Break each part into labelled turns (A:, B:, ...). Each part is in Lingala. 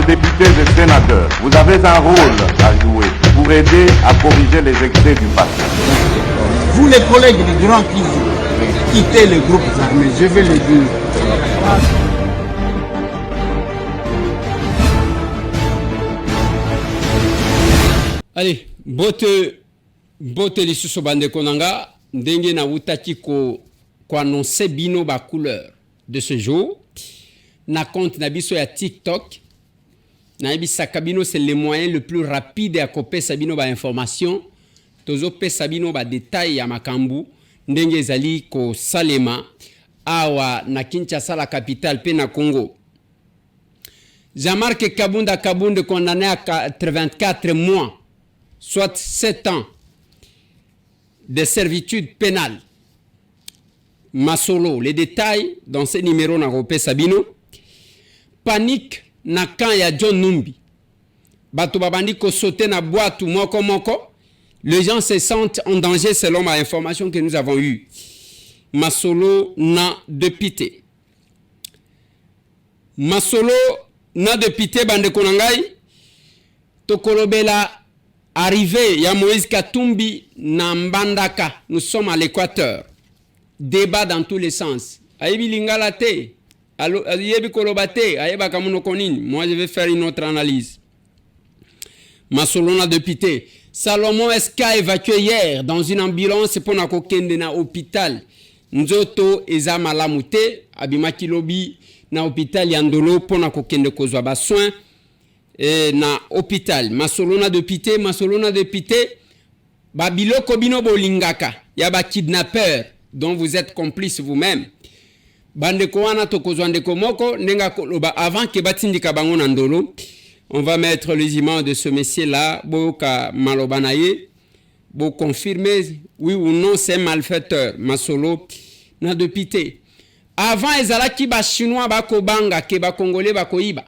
A: députés et sénateurs, vous avez un rôle à jouer pour aider à corriger les excès du passé.
B: Vous les collègues du Grand quittez les groupes armés, je vais le dire.
C: Allez, bote lisusu bandeko nanga ndenge na wutaki ko annoncer bino ba couleur de ce jour na compte na biso ya TikTok na bisaka bino c'est le moyen le plus rapide à kopesa bino ba information tozo pesa bino ba détail ya makambu ndenge ezali ko salema awa na Kinshasa la capitale pe na Congo. Jean-Marc Kabunda condamné à 84 mois soit 7 ans de servitude pénale. Masolo, les détails dans ce numéro na Ropé Sabino. Panique na kan ya John Numbi. Bato babandi ko sauter na boîte moko moko. Les gens se sentent en danger selon ma information que nous avons eue. Masolo na dépité. Masolo na dépité bande konangai. Tokolobela arrivé ya Moïse Katumbi na Mbandaka. Nous sommes à l'Équateur. Débat dans tous les sens. Ayebi lingala te. Ayebi kolobate. Ayeba kamuno konini. Moi je vais faire une autre analyse. Masolona dépité. Salomon Eska évacué hier dans une ambulance pour na kokende na hôpital. Nzoto eza malamu te. Abimaki lobi na hôpital Yandolo pour na kokende kozwa ba soin. Na hôpital Masolona dépité Babiloko bino bolingaka ya ba kidnappeur dont vous êtes complice vous-même bandeko wana tokozwa ndeko moko nenga koloba avant que batindika bango na ndolo. On va mettre les images de ce monsieur là boka maloba na ye bo confirmer oui ou non c'est malfaiteur. Masolo na dépité avant ezalaki ba chinois bakobanga ke ba congolais bakoyiba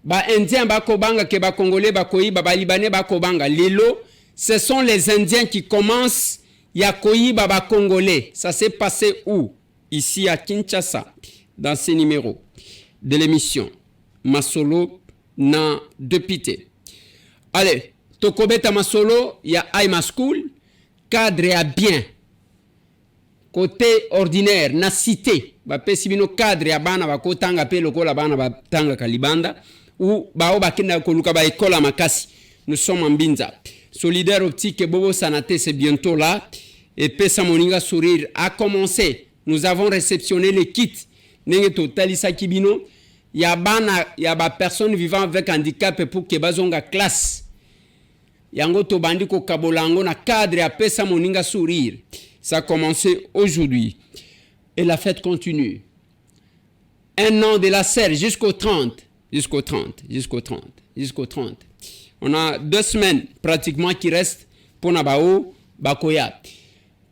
C: ba indiens bakobanga ke ba congolais bakoyiba ba libanais bakobanga lelo ce sont les indiens qui commencent ya koyiba ba congolais. Ça s'est passé où? Ici à Kinshasa dans ce numéro de l'émission Masolo na dépité. Allez, tokobeta Masolo ya Aima School cadre à bien côté ordinaire na cité ba pesi bino cadre ya bana ba kotanga pe lokola bana ba tanga kalibanda ou bao bakenda koluka ba école makasi. Nous sommes en Binza. Solidaire Optique et Bobo Sanate c'est bientôt là et Pesa Moninga Sourire a commencé. Nous avons réceptionné les kits. Nenge totalisa kibino ya bana ya ba personnes vivant avec handicap pour que bazonga classe. Yango to bandi ko kabolango na cadre ya Pesa Moninga Sourire. Ça a commencé aujourd'hui et la fête continue. Un an de la serre jusqu'au 30. On a 2 semaines pratiquement qui restent pour Nabao, Bakoya.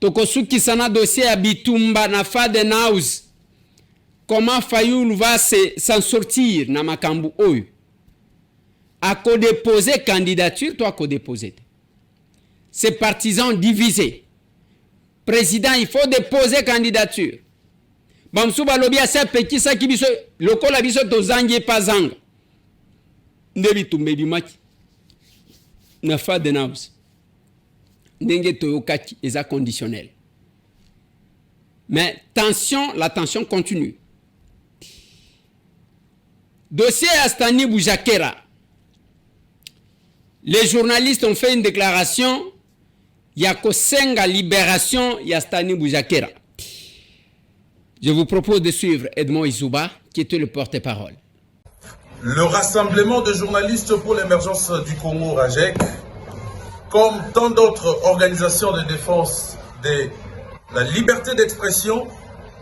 C: Tokosuki sana dossier à Bitumba na Fadenhouse. Comment Fayoul va s'en sortir na makambu oyo? A co-déposer candidature, toi co-déposer. Ces partisans divisés. Président, il faut déposer candidature. Bamsuba lobi asa pekisa kibiso lokola biso tozangie pazanga. Ndebi tumbebi maki. Na Fadenhouse. Ndenge toyokaki eza conditionnel. Mais la tension continue. Dossier Astani Boujakera. Les journalistes ont fait une déclaration. Yakosenga libération Yastani Boujakera. Je vous propose de suivre Edmond Izouba, qui était le porte-parole.
D: Le Rassemblement de journalistes pour l'émergence du Congo, RAJEC, comme tant d'autres organisations de défense de la liberté d'expression,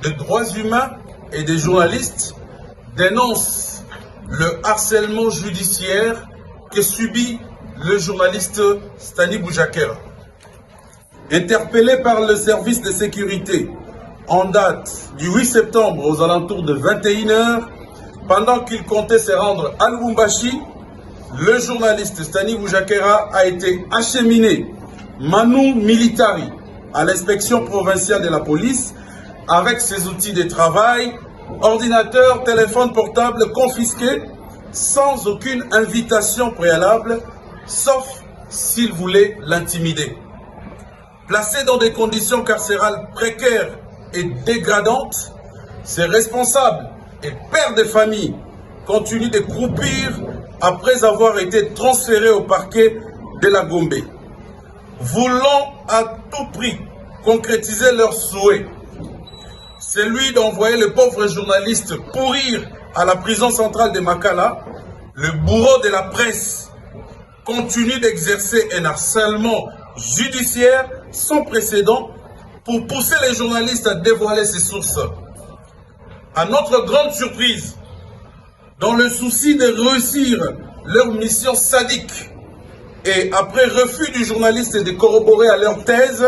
D: des droits humains et des journalistes, dénonce le harcèlement judiciaire que subit le journaliste Stani Boujakera. Interpellé par le service de sécurité en date du 8 septembre aux alentours de 21h, pendant qu'il comptait se rendre à Lubumbashi, le journaliste Stani Boujakera a été acheminé manu militari à l'inspection provinciale de la police avec ses outils de travail, ordinateur, téléphone portable confisqués sans aucune invitation préalable, sauf s'il voulait l'intimider. Placé dans des conditions carcérales précaires et dégradantes, ces responsables et pères de famille continuent de croupir après avoir été transférés au parquet de la Gombe. Voulant à tout prix concrétiser leur souhait, celui d'envoyer le pauvre journaliste pourrir à la prison centrale de Makala, le bourreau de la presse continue d'exercer un harcèlement judiciaire sans précédent pour pousser les journalistes à dévoiler ses sources. À notre grande surprise, dans le souci de réussir leur mission sadique et après refus du journaliste de corroborer à leur thèse,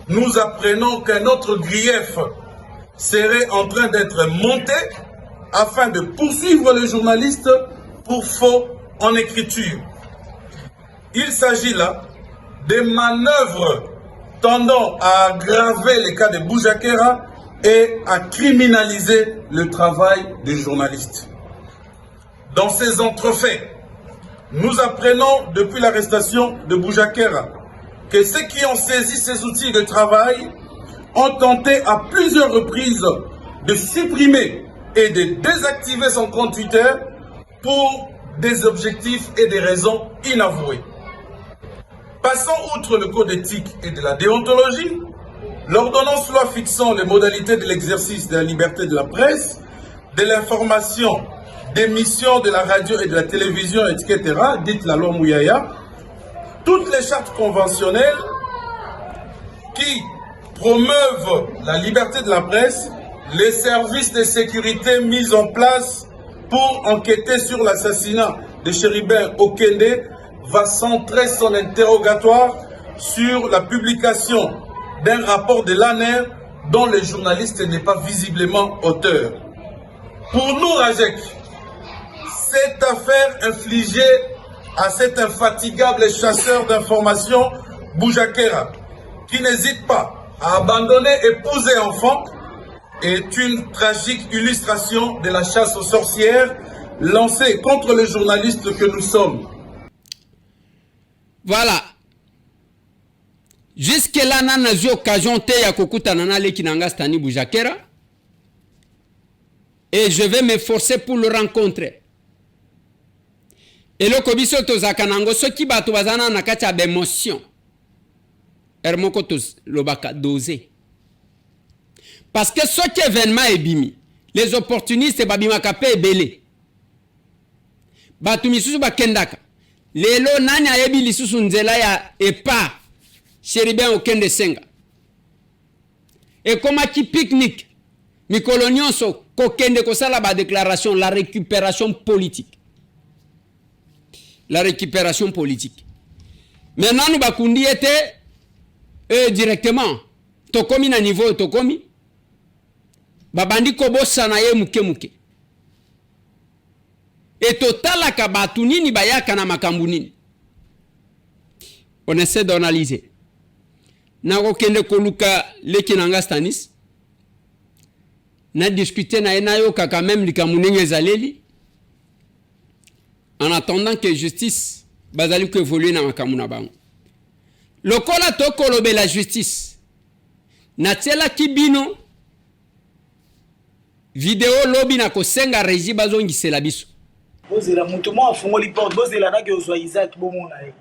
D: nous apprenons qu'un autre grief serait en train d'être monté afin de poursuivre le journaliste pour faux en écriture. Il s'agit là des manœuvres tendant à aggraver les cas de Boujakera et à criminaliser le travail des journalistes. Dans ces entrefaits, nous apprenons depuis l'arrestation de Boujakera que ceux qui ont saisi ces outils de travail ont tenté à plusieurs reprises de supprimer et de désactiver son compte Twitter pour des objectifs et des raisons inavouées. Passant outre le code éthique et de la déontologie, l'ordonnance loi fixant les modalités de l'exercice de la liberté de la presse, de l'information, des missions de la radio et de la télévision, etc., dite la loi Mouyaya, toutes les chartes conventionnelles qui promeuvent la liberté de la presse, les services de sécurité mis en place pour enquêter sur l'assassinat de Chéribin Okende va centrer son interrogatoire sur la publication d'un rapport de l'ANER dont le journaliste n'est pas visiblement auteur. Pour nous, Rajek, cette affaire infligée à cet infatigable chasseur d'informations, Boujakera, qui n'hésite pas à abandonner épouse et enfants, est une tragique illustration de la chasse aux sorcières lancée contre les journalistes que nous sommes.
C: Voilà. Jusque-là, nous avons eu l'occasion de Stani Boujakera. Et je vais m'efforcer pour le rencontrer. Et le kobiso tozakanango, ce qui va bazana na kacha d'émotion. Hermoko toz lobaka dosé. Parce que ce qui événement est bimi, les opportunistes babima kapé belé. Batumisusu bakendaka. Lelo nani ayebi lisusu nzela ya epa Chéribin Okende Senga. Et comme qui pique-nique, mikolo nyonso kokende kosala ba déclaration la récupération politique. La récupération politique. Maintenant nous bakundi était directement tokomi na niveau tokomi babandi kobosa na ye muke muke. Et totala kabatu nini bayaka na makambu nini. On essaie d'analyser. Na kokende koluka leki nanga Stanis. Na discuter na enayo kaka même likamunenge zaleli. En attendant que justice bazali ko évoluer na makambu na bango. Lokola tokolobe la justice. Na tiela kibino vidéo lobby na kosenga régie bazongisela biso.
E: Bozela mutu mo afungoli porte bozela na ke ozwa Isaac bomona ye.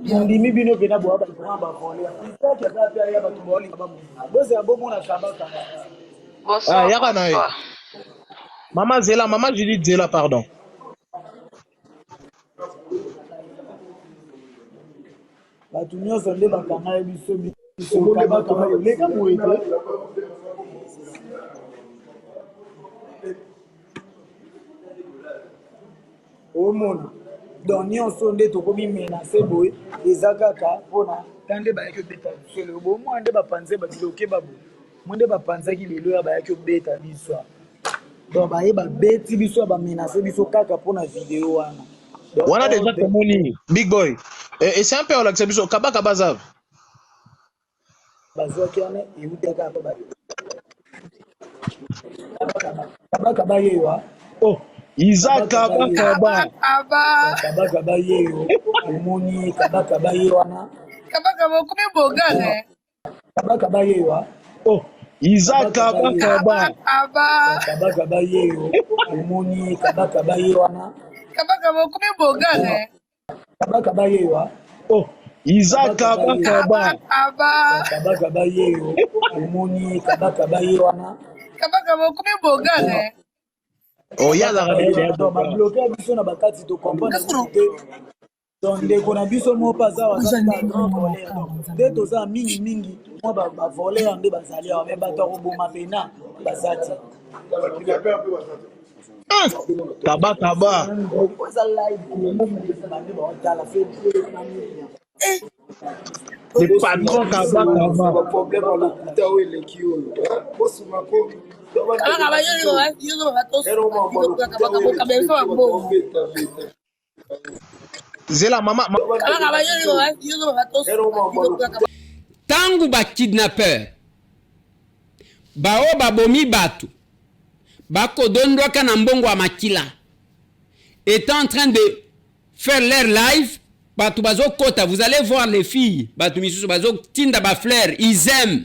E: Ndimi bino bena bo ba ba voler. Isaac ya ba ya ba tuboli ba mo. Bozela bomona sabaka.
F: Ah yaka na ye. Maman Zela, maman Judith Zela, pardon.
E: Ba tunyo zonde ba kanga ye biso biso ba kanga ye leka mo ete. Omona donnion sonde to komi menacer boy ezakaka pona tande ba yaki beta selo bo mwande ba panze ba diloke babu mwande ba panza ki lelo ya ba yaki beta biso donc ba yeba beti biso ba menacer biso kaka pona vidéo wana
F: Wana déjà tomoni big boy et c'est un peu la biso kabaka bazav
E: bazwa kiane e utaka pa ba Kaba yewa.
F: Oh, Isaac Kaba.
E: Kaba yewa. Omoni kaba yewa na.
G: Kaba kumi bogare.
E: Kaba yewa.
F: Oh, Isaac Kaba.
E: Kaba yewa. Omoni kaba yewa na.
G: Kaba kumi bogare.
E: Kaba yewa.
F: Oh, Isaac Kaba.
E: Kaba yewa. Omoni kaba yewa na.
G: Kaba kumi bogare.
F: Oh, il y a la réalité.
E: Donc, ma bloqué biso na bakati to comprendre que donc ndeko na biso mo paza wa grand voler de toza mingi mo ba voler ande bazali wa ba to roboma pena bazati
F: Kaba. Le patron Kaba.
E: Problème à l'hôpital où il est qui
F: Zela mama.
C: Tangu ba kidnapper bao babomi batu bako dondwaka na mbongo wa makila est en train de faire leur live batu bazo kota. Vous allez voir les filles batu misusu bazo tinda ba fleur, ils aiment.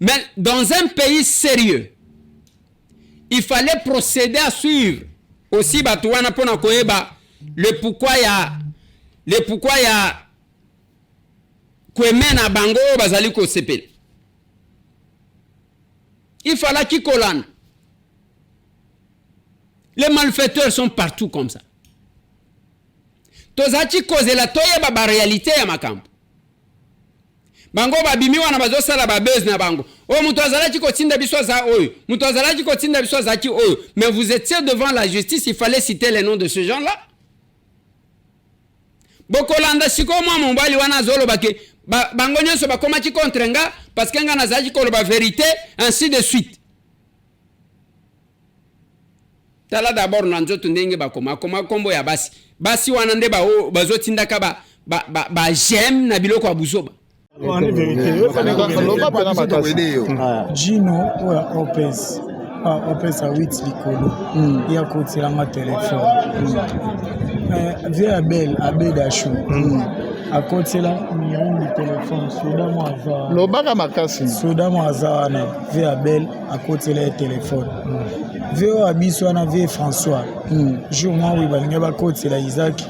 C: Mais dans un pays sérieux, il fallait procéder à suivre aussi batu wana pona koeba le pourquoi ya kwemena bango bazali ko sepel. Il fallait qu'ils collent. Les malfaiteurs sont partout comme ça. Tozachi cause la toye ba réalité ya makambo. Bango babimi wana bazo sala ba buzz na bango. Oh mutu azalachi ko tinda biso za oyo. Mutu azalachi ko tinda biso za ki oyo. Mais vous étiez devant la justice, il fallait citer les noms de ces gens-là. Bokolanda siko mwa mombali wana zolo bake bango nyonso bakoma ki contre nga parce que nga nazaki ko ba vérité ainsi de suite. Tala d'abord na nzoto ndenge bakoma kombo ya basi wana nde bazo tinda ka ba j'aime na biloko ya buzoba.
B: Gino oya Opes a 8 likolo ya kotelanga telefone vie Abel Dachu akotela mirongo telefone soda mo aza wana vie Abel akotela telefone vie oyo abiso wana vie François jour mwa oyo balingi bakotela Isaac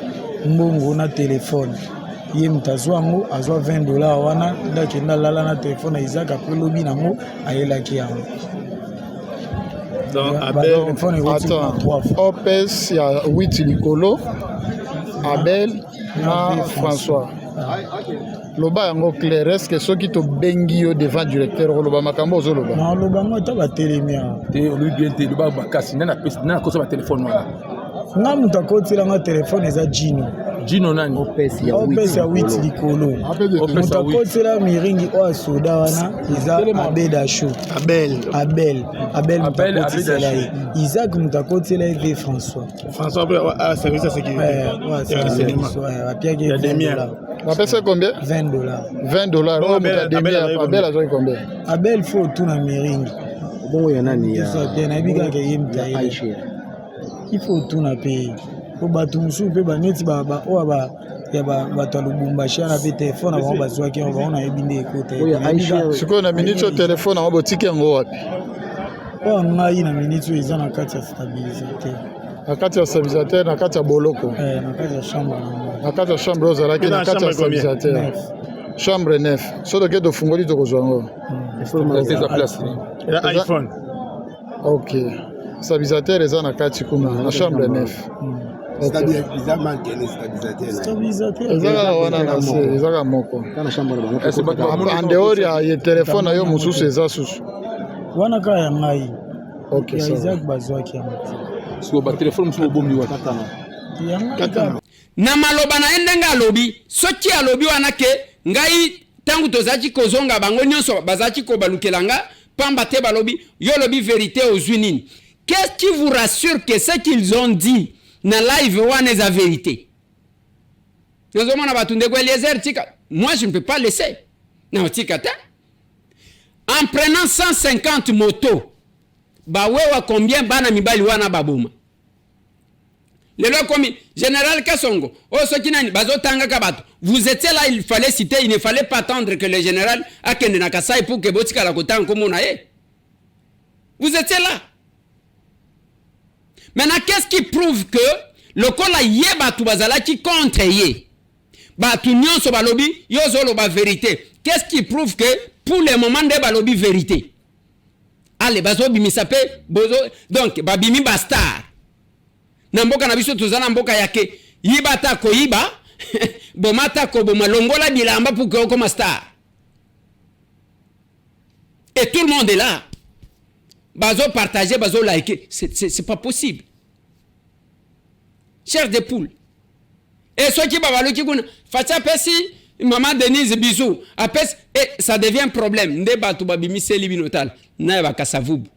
B: mbongo na telefone ye mutazwa yango azwa $20 wana ndakenda lala na telefone ya Isaac apres lobi nango ayelaki yango.
H: Donc Abel, attends, Opes, il y a 8 likolo, Abel, na François. Loba yango clair, est-ce que ceux qui te bengi devant directeur loba makambo zo loba?
B: Non, loba ngo ta ba telemia.
I: Te lui bien te loba bakasi na kosa ba téléphone wana.
B: Nga mutu akotela nga telefone eza Gino
I: nani?
B: Opes ya 8 likolo. Mutu akotela miringi oyo soda wana eza Abel Dachu. Abel mutu akotela ye. Isaac mutu akotela ye François.
H: François service à sécurité.
B: Apiaki $20.
H: Appelle combien? $20. Abel a joué combien?
B: Abel faut tout na miringi.
J: Bon ya nani ya?
B: Na bika ke yimta ile. Il faut tout na payer. Pour battre musu pe ba neti ba oa ya ba to Lubumbashi na pe téléphone ba bazwa ki on a ebinde écoute.
H: Siko na minute téléphone na botiki ngo wapi?
B: Oh ngai na minute eza na kati ya stabilisateur.
H: Na kati ya stabilisateur na kati ya boloko.
B: Na kati ya chambre.
H: Na kati ya chambre ozalaki na kati ya stabilisateur. Chambre 9. Soto ke do fungoli to kozwa ngo.
I: Il faut monter sa place.
H: iPhone. OK. Stabilisateur eza na kati kuna na chambre 9.
B: Stabilisateur.
H: Ezaka wana na se, ezaka moko.
J: Kana chambre bango.
H: En dehors ya téléphone yo mususu eza susu.
B: Wana ka ya ngai.
H: OK, ça.
B: Isaac bazwaki ya mati.
I: Sio ba téléphone mususu bombi wa katana.
C: Na maloba na endenga lobi, soki alobi wana ke ngai tangu tozaki kozonga bango nyonso bazaki ko balukelanga pamba te balobi yo lobi vérité aux Unis. Qu'est-ce qui vous rassure que ce qu'ils ont dit na live wana est la vérité? Moi je ne peux pas laisser. En prenant 150 motos bawewa combien bana mibali wana baboma lelo komi général Kasongo soki nani bazotanga ka bato vous étiez là, il fallait citer, il ne fallait pas attendre que le général akende na Kasai pour que botika la kotanga komona ye. Vous étiez là. Maintenant, qu'est-ce qui prouve que le kola yé batu bazala qui contre yé batu nyonso balobi yozo lo ba vérité. Qu'est-ce qui prouve que pour le moment de balobi vérité? Allez, bazo bimisape bozo donc babimi bastar. Na mboka na biso tozana mboka yake yibata ko yiba bomata ko bomalongola bilamba pour que okoma star. Et tout le monde est là. Bazo partager, bazo liker, c'est pas possible. Cher des poules. Et ceux qui babalo qui kuna facha pesi maman Denise bisou apes et ça devient un problème. Ndeba to babimi seli binotal na ba Kasavubu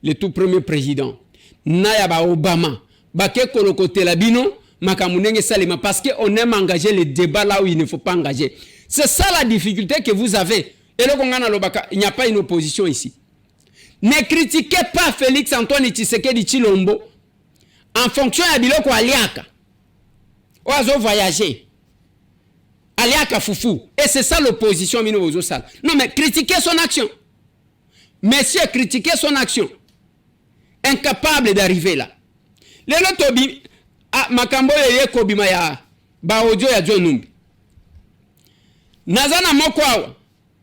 C: le tout premier président na ya ba Obama ba ke kolokote la bino makamunenge salima parce que on aime engager les débats là où il ne faut pas engager. C'est ça la difficulté que vous avez. Et le Kongana Lobaka, il n'y a pas une opposition ici. Ne critiquez pas Félix Antoine Tshisekedi Tshilombo en fonction de biloko aliaka. Oazo voyager. Aliaka foufou. Et c'est ça l'opposition mino ozo sal. Non mais critiquez son action. Monsieur, critiquez son action. Incapable d'arriver là. Lelo tobi makambo ye kobima ya ba audio ya John Numbi. Nazana mokwa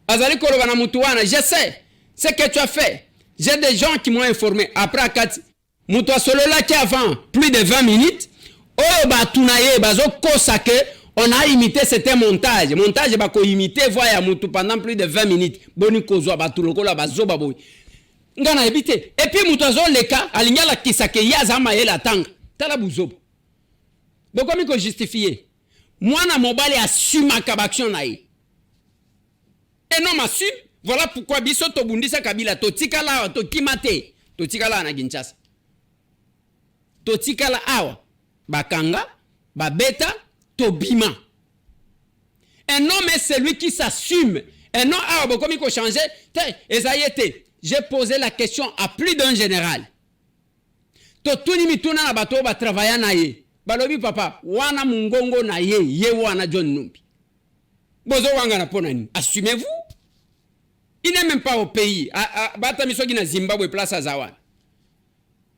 C: azali koloba na mutu wana, je sais ce que tu as fait. J'ai des gens qui m'ont informé après akati mutu solo là qui avant plus de 20 minutes oyo batunaye bazo kosake on a imité c'était montage bako imiter voix ya mutu pendant plus de 20 minutes boni kozwa batu lokola bazo baboy ngana ebité et puis mutu azo leka alinyala kisake yazama yela tanga tala buzobo boko miko justifier mwana mobali assume kabaction naye et non m'assume. Voilà pourquoi biso to bundisa Kabila to tikala to kimate to tikala na Kinshasa to tikala awa bakanga babeta to bima. Un homme est celui qui s'assume. Un homme awa bokomi ko changer ezayete. J'ai posé la question à plus d'un général. To tuni mituna na bato ba travailler na ye. Balobi papa wana mungongo na ye wana John Numbi. Bozo wanga na pona ni. Assumez-vous. Il n'est même pas au pays. Zimbabwe place à Zawan.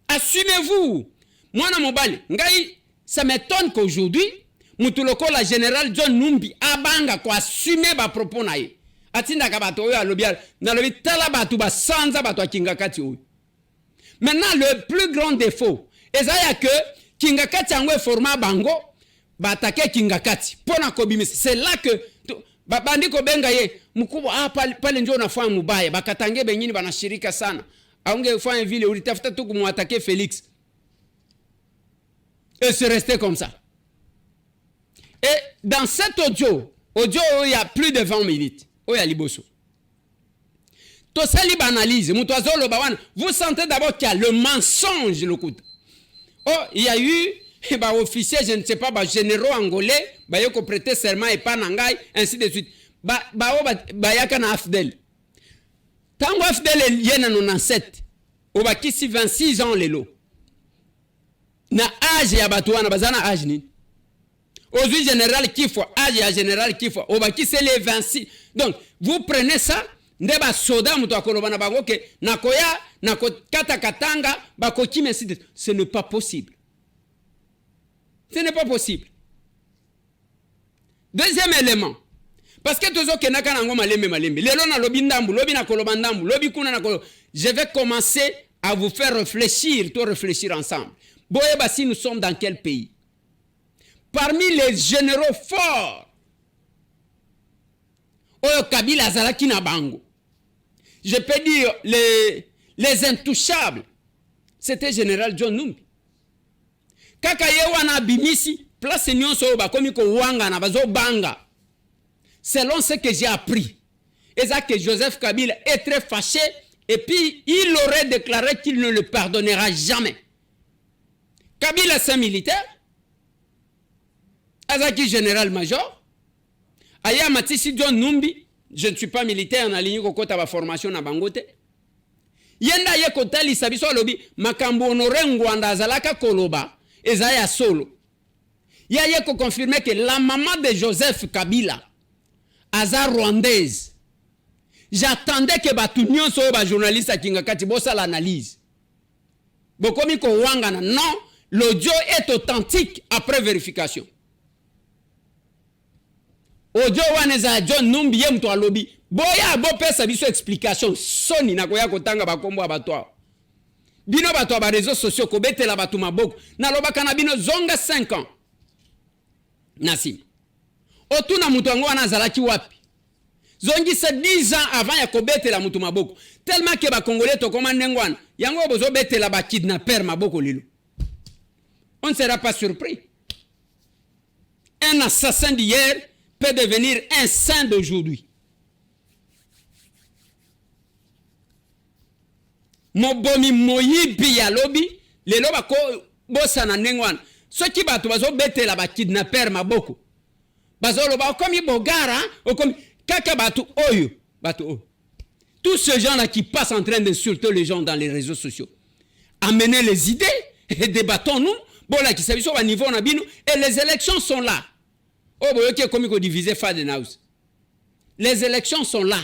C: Assumez-vous. Moi, mobile. Ngai, ça m'étonne qu'aujourd'hui, Mutuloko, la générale John Numbi, abanga ko assumer ba propos na ye. Atinda kabato yo alobial, na lobi tala batu ba sanza batu kingakati yo. Maintenant, le plus grand défaut, ezaya que kingakati angwe format bango, ba attaquer kingakati. Pona kobimis. C'est là que bandi ko benga ye mkubwa pale njoo nafanya mubaya bakatange bengine banashirika sana aunge fanya vile ulitafuta tu kumwatake Félix et c'est resté comme ça. Et dans cet audio il y a plus de 20 minutes il y a liboso to sali banalise mutwazo lo bawana vous sentez d'abord qu'il y a le mensonge le coup. Il y a eu officier, je ne sais pas, généraux angolais, yoko prêter serment et pas nangai, ainsi de suite. Yaka na Afdel. Tango Afdel yena 97, kisi 26 ans lelo. Na âge ya batuana bazana âge ni. Aujourd'hui général Kifwa, âge ya général Kifwa, kisi les 26. Donc vous prenez ça, ndeba soda muto akolobana bango ke nakoya nakokata katanga bakoki ainsi de suite. Ce n'est pas possible. Ce n'est pas possible. Deuxième élément. Parce que tous les je vais commencer à vous faire réfléchir, tout réfléchir ensemble. Boyeba, si nous sommes dans quel pays? Parmi les généraux forts, Kabila Zalaki Nabango, je peux dire les intouchables, c'était général John Numbi. Kaka yewana bimisi place nyonso bakomi ko wanga na bazo banga. Selon ce que j'ai appris, et ça que Joseph Kabila est très fâché et puis il aurait déclaré qu'il ne le pardonnera jamais. Kabila c'est un militaire. Azaki général-major. Aya Matisi John Numbi, je ne suis pas militaire, on a ligne kokota ba formation na bangote. yenda ye kotalisa biso alobi makambo honore ngwanda azalaka koloba eza ya solo ya ye ko confirmer que la maman de Joseph Kabila aza rwandaise. J'attendais que batu nyonso ba journaliste kinga kati bosa l'analyse bokomi ko wangana. Non, l'audio est authentique après vérification. Audio waneza John Numbi ye mtu alobi boya bo pesa biso explication soni na koya kotanga bakombo abatwa bino batwa ba réseaux sociaux ko betela batu maboko na lobaka na bino zonga 5 ans Nassim otuna mutu wango wana azalaki wapi zongi se 10 ans avant ya ko betela mutu maboko tellement que ba congolais to komande ngwana yango bozo betela ba kidnapper maboko lilo. On ne sera pas surpris. Un assassin d'hier peut devenir un saint d'aujourd'hui. Mobomi moyibi ya lobi lelo bako bosa na nengwana soki bato bazo betela ba kidnapper maboko bazo loba komi bogara okomi kaka bato oyo tous ces gens là qui passent en train d'insulter les gens dans les réseaux sociaux, amenez les idées et débattons-nous. Bon là qui s'habille sur un niveau na bino et les élections sont là. Oh boyoke komi ko diviser Fadenhouse. Les élections sont là.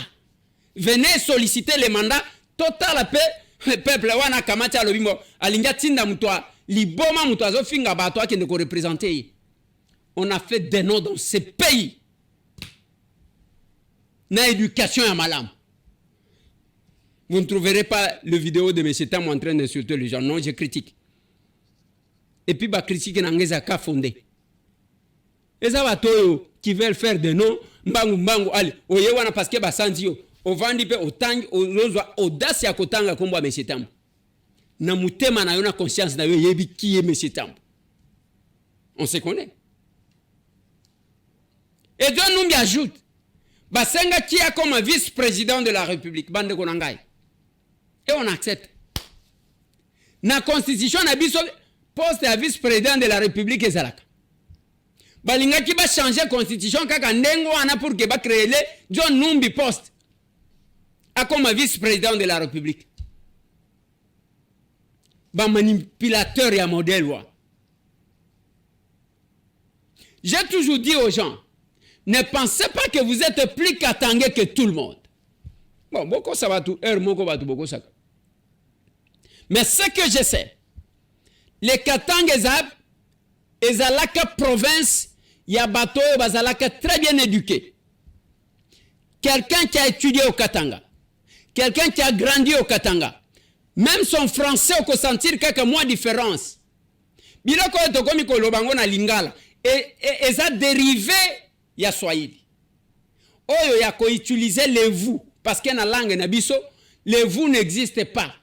C: Venez solliciter les mandats total la paix. Le peuple wana kamati alobimo alinga tinda mutwa liboma mutwa zo finga bato akende ko représenter. On a fait des noms dans ce pays. Na éducation ya malam. Vous ne trouverez pas le vidéo de M. Tam en train d'insulter les gens. Non, je critique. Et puis, bah, critique n'angeza ka fondé. Et ça va toi qui veulent faire des noms, mbangu, allez, oye wana parce que bah sanzio, au vandi pe au tang, au rozwa, audace ya kotanga kombo M. Tam. Na mutema na yona conscience na yo yebi qui est M. Tam. On se connaît. Et John Numbi ajoute, bah senga qui a comme vice-président de la République, bande konangai. Et on accepte. Na constitution na biso poste à vice-président de la République ezalaka. Balinga ki ba changer constitution kaka ndengo wana pour que ba créer le John Numbi poste a comme vice-président de la République. Ba manipulateur ya modèle wa. J'ai toujours dit aux gens, ne pensez pas que vous êtes plus katangé que tout le monde. Bon, beaucoup ça va tout, moko va tout beaucoup ça. Mais ce que je sais, les Katanga ezalaka province, ya bato bazalaka très bien éduqué. Quelqu'un qui a étudié au Katanga, quelqu'un qui a grandi au Katanga, même son français au sentir quelques mois de différence. Biloko to komi ko lobango na lingala et eza dérivé ya Swahili. Oyo ya ko utiliser le vous parce que na langue na biso le vous n'existe pas.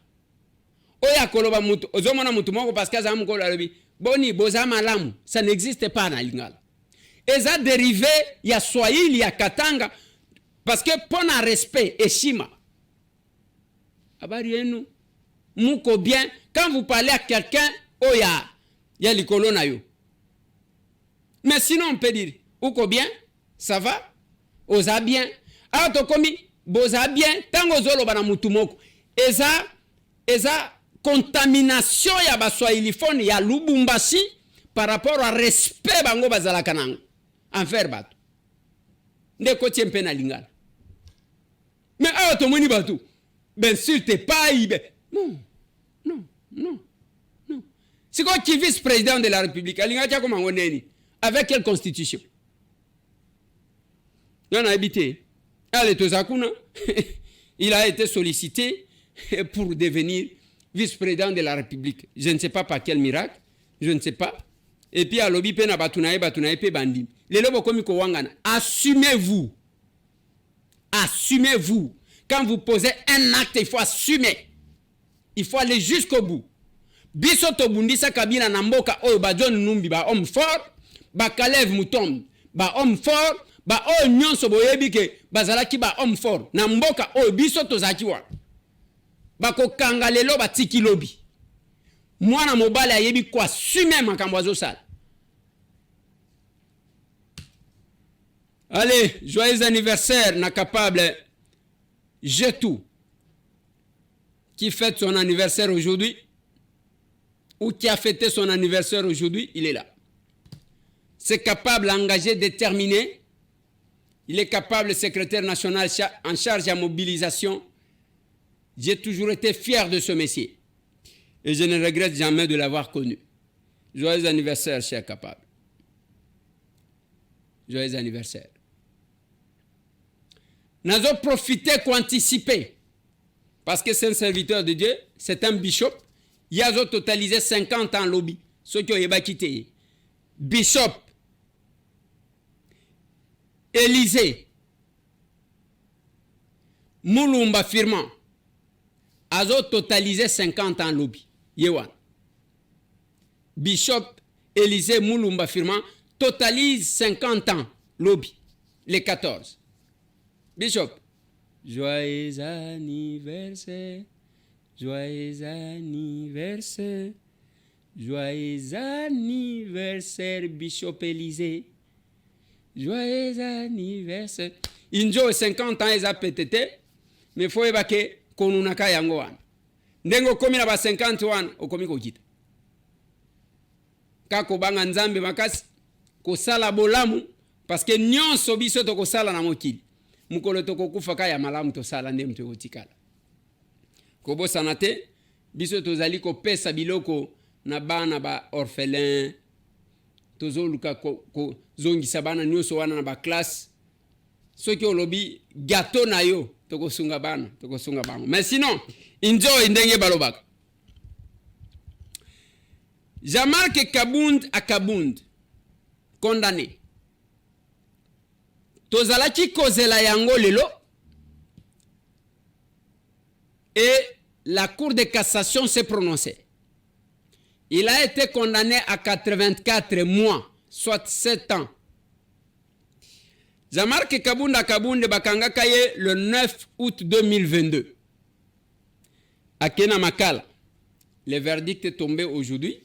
C: Oya koloba mutu ozomona mutu moko parce que azamu ko lobi boni boza malamu ça n'existe pas na lingala. Eza dérivé ya Swahili ya Katanga parce que pona respect heshima. Habari yenu muko bien quand vous parlez à quelqu'un oya ya likolo na yo. Mais sinon on peut dire uko bien ça va oza bien alors to komi boza bien tango zolo bana mutu moko eza contamination ya baswahiliphone ya Lubumbashi par rapport au respect bango bazalaka nango envers bato ndeko tiempe na lingala. Mais ayo to moni bato ben sulte pas ibe non. C'est quoi qui vice-président de la République alinga tia koma ngoneni avec quelle constitution? On a habité. Allez, Tozakuna, il a été sollicité pour devenir vice-président de la République. Je ne sais pas par quel miracle, je ne sais pas. Et puis à l'obi pena batunae pe bandi. Les lobo komiko wangana. Assumez-vous. Assumez-vous. Quand vous posez un acte, il faut assumer. Il faut aller jusqu'au bout. Biso to bundisa kabila na mboka oyo ba John Numbi ba homme fort, ba Kalev Mutombe ba homme fort, ba oyo nyonso boyebi ke bazalaki ba homme fort na mboka oyo biso tozaki wa. Ba ko kanga lelo ba tiki lobi. Mwana mobali ayebi kwa sume makambo azosala. Allez, joyeux anniversaire na capable j'ai tout. qui fête son anniversaire aujourd'hui, ou qui a fêté son anniversaire aujourd'hui, il est là. C'est capable, engagé, déterminé. Il est capable, le secrétaire national en charge de la mobilisation. J'ai toujours été fier de ce monsieur. Et je ne regrette jamais de l'avoir connu. Joyeux anniversaire, cher capable. Joyeux anniversaire. Nous avons profité pour anticiper. Parce que c'est un serviteur de Dieu, c'est un bishop. Il a totalisé 50 ans lobby. Ceux qui ont quitté. Bishop. Élysée. Moulumba Firman. A totalisé 50 ans lobby. Yewan. Bishop Élysée Moulumba Firman totalise 50 ans lobby. Les 14. Bishop. Joyeux anniversaire. Joyeux anniversaire. Joyeux anniversaire, Bishop Élysée. Joyeux anniversaire. Injo 50 ans, ils ont pété. Mais il faut évacuer qu'on n'a qu'à yango. Ndengo komi na ba 51, au komi ko kita. Kako banga nzambe makasi, ko sala bolamu, parce que nyonso biso to ko sala na mokili. Mukolo to ko kufa kaya malamu to sala ndem to kotikala. Kobo sanate, biso to zali ko pesa biloko na bana ba orphelin. Tozo luka ko zongi sabana nyonso wana na ba classe. Soki olobi gâteau na yo toko sunga bana, toko sunga bango. Mais sinon, enjoy ndenge balobaka. Jean-Marc Kabound à Kabound, condamné. Tozalaki kozela yango lelo. Et la Cour de cassation s'est prononcée. Il a été condamné à 84 mois, soit 7 ans. Jean-Marc Kabunda Kabunde Bakanga Kaye le 9 août 2022. À Kena Makala, le verdict est tombé aujourd'hui.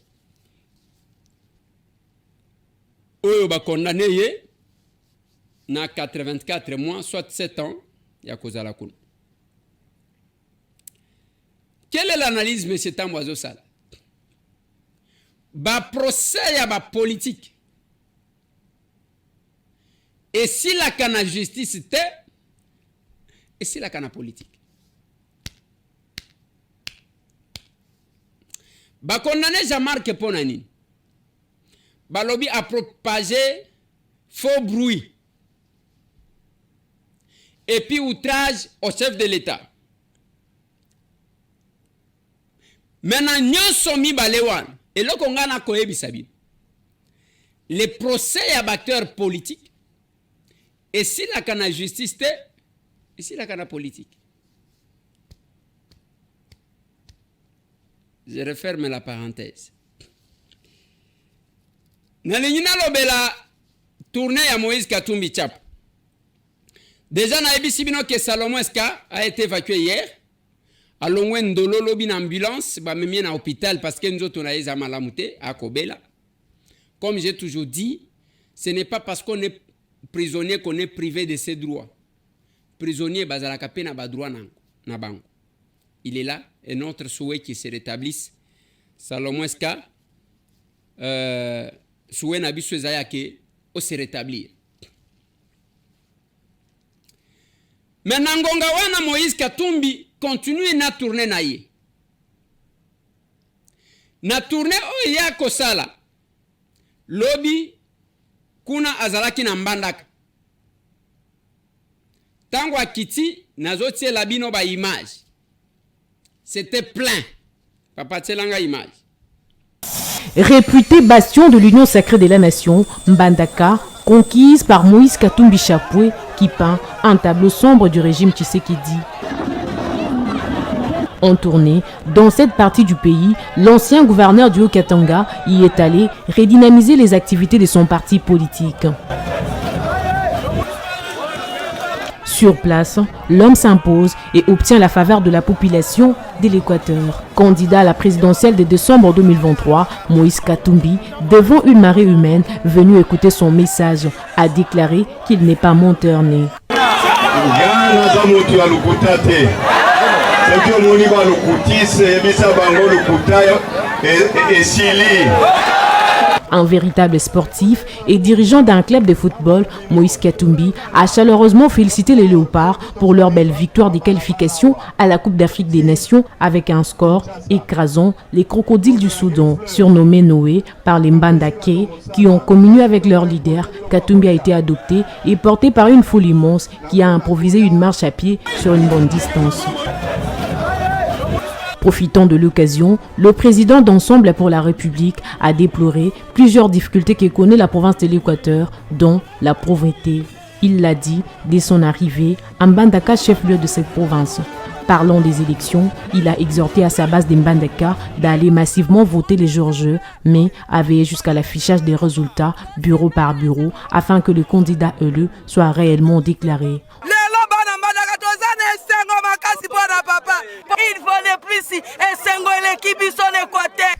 C: Oyo ba condamné ye na 84 mois, soit 7 ans, ya kozala kuna. Quelle est l'analyse, M. Tamboazo Sala? Ba procès ya ba politique. Et si la cana justice était, et si la cana politique. Ba condamné Jean-Marc Ponanine. Ba lobby a propagé faux bruit. Et puis outrage au chef de l'État. Maintenant, nous sommes balewan. Et là, on a koyebisabi. Les procès à acteurs politiques. Et si la cana justice, et si la cana politique. Je referme la parenthèse. Nalingina lobela tournée à Moïse Katumbi Chap. Déjà, na ebisibino que Salomon Eska a été évacué hier. À Longwen Dolo lobi na ambulance, ba memie na hôpital parce que nous autres on a les amalamouté à Kobela. Comme j'ai toujours dit, ce n'est pas parce qu'on est prisonnier qu'on est privé de ses droits. Prisonnier bazalaka pe na ba droit na bango. Il est là et notre souhait qu'il se rétablisse. Salomon Eska souhait na biso ezaya ke o se rétablir. Maintenant ngonga wana Moïse Katumbi continue na tourner na ye. Na tourner o ya kosala. Lobi kuna azalaki na mbandaka. Tango akiti nazotie labino ba image. C'était plein. Papa tselanga image.
K: Réputé bastion de l'Union sacrée de la nation, Mbandaka, conquise par Moïse Katumbi Chapwe, qui peint un tableau sombre du régime Tshisekedi. En tournée, dans cette partie du pays, l'ancien gouverneur du Haut-Katanga y est allé redynamiser les activités de son parti politique. Sur place, l'homme s'impose et obtient la faveur de la population de l'Équateur. Candidat à la présidentielle de décembre 2023, Moïse Katumbi, devant une marée humaine venue écouter son message, a déclaré qu'il n'est pas monteur né. Un véritable sportif et dirigeant d'un club de football, Moïse Katumbi a chaleureusement félicité les Léopards pour leur belle victoire des qualifications à la Coupe d'Afrique des Nations avec un score écrasant les crocodiles du Soudan, surnommés Noé par les Mbandake, qui ont communié avec leur leader. Katumbi a été adopté et porté par une foule immense qui a improvisé une marche à pied sur une bonne distance. Profitant de l'occasion, le président d'Ensemble pour la République a déploré plusieurs difficultés que connaît la province de l'Équateur, dont la pauvreté. Il l'a dit dès son arrivée à Mbandaka, chef-lieu de cette province. Parlant des élections, il a exhorté à sa base de Mbandaka d'aller massivement voter les jours J, mais a veillé jusqu'à l'affichage des résultats bureau par bureau afin que le candidat élu soit réellement déclaré.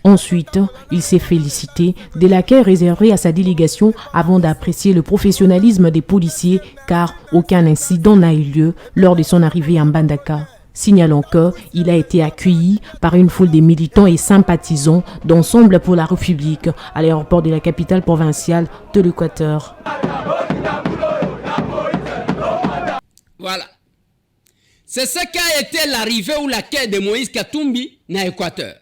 K: Ensuite, il s'est félicité de l'accueil réservé à sa délégation avant d'apprécier le professionnalisme des policiers car aucun incident n'a eu lieu lors de son arrivée à Mbandaka. Signalant qu'il a été accueilli par une foule de militants et sympathisants d'Ensemble pour la République à l'aéroport de la capitale provinciale de l'Équateur.
C: Voilà. C'est ce qu'a été l'arrivée ou l'accueil de Moïse Katumbi dans l'Équateur.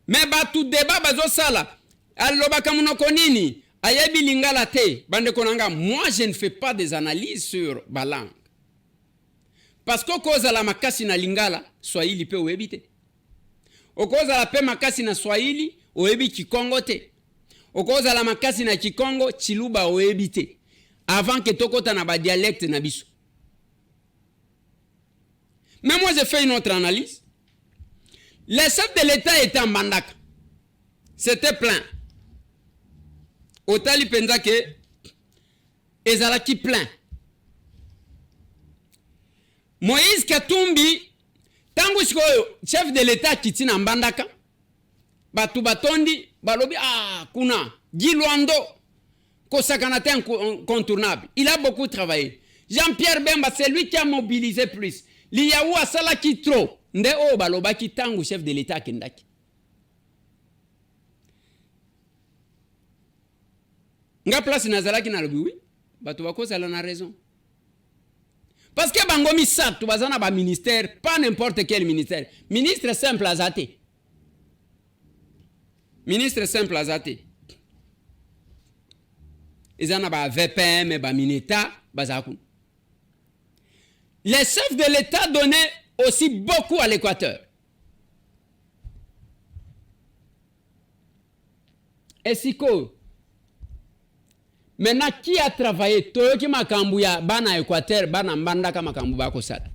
C: Mais tout débat bazo sala aloba kamunoko nini ayebi lingala te bande konanga. Moi je ne fais pas des analyses sur balang parce que cause la makasi na lingala Swahili pe oyebi te, okoza la pe makasi na Swahili oyebi Kikongo te, okoza la makasi na Kikongo Chiluba oyebi te avant que tokota na ba dialecte na biso. Mais moi j'ai fait une autre analyse. Le chef de l'État était en Mbandaka. C'était plein. Otali Penzake, ezalaki plein. Moïse Katumbi, tangu sikoyo, chef de l'État kiti na Mbandaka, batu batondi, balobi, kuna, Gilwando, kosakanate incontournable. Il a beaucoup travaillé. Jean-Pierre Bemba, c'est lui qui a mobilisé plus. Liyaou asala ki trop. Nde o baloba ki tangu chef de l'État kendaki. Nga place nazala ki nalobi oui. Batu bako sala na raison. Parce que bango misat tu bazana ba ministère, pas n'importe quel ministère. Ministre simple azate. Ministre simple azate. Ezana ba VPM ba mineta bazakun. Les chefs de l'État donnaient aussi beaucoup à l'Équateur. Et siko, maintenant qui a travaillé Toyoki Makambuya, Bana Équateur, Bana Mbandaka Makambuba Kosada.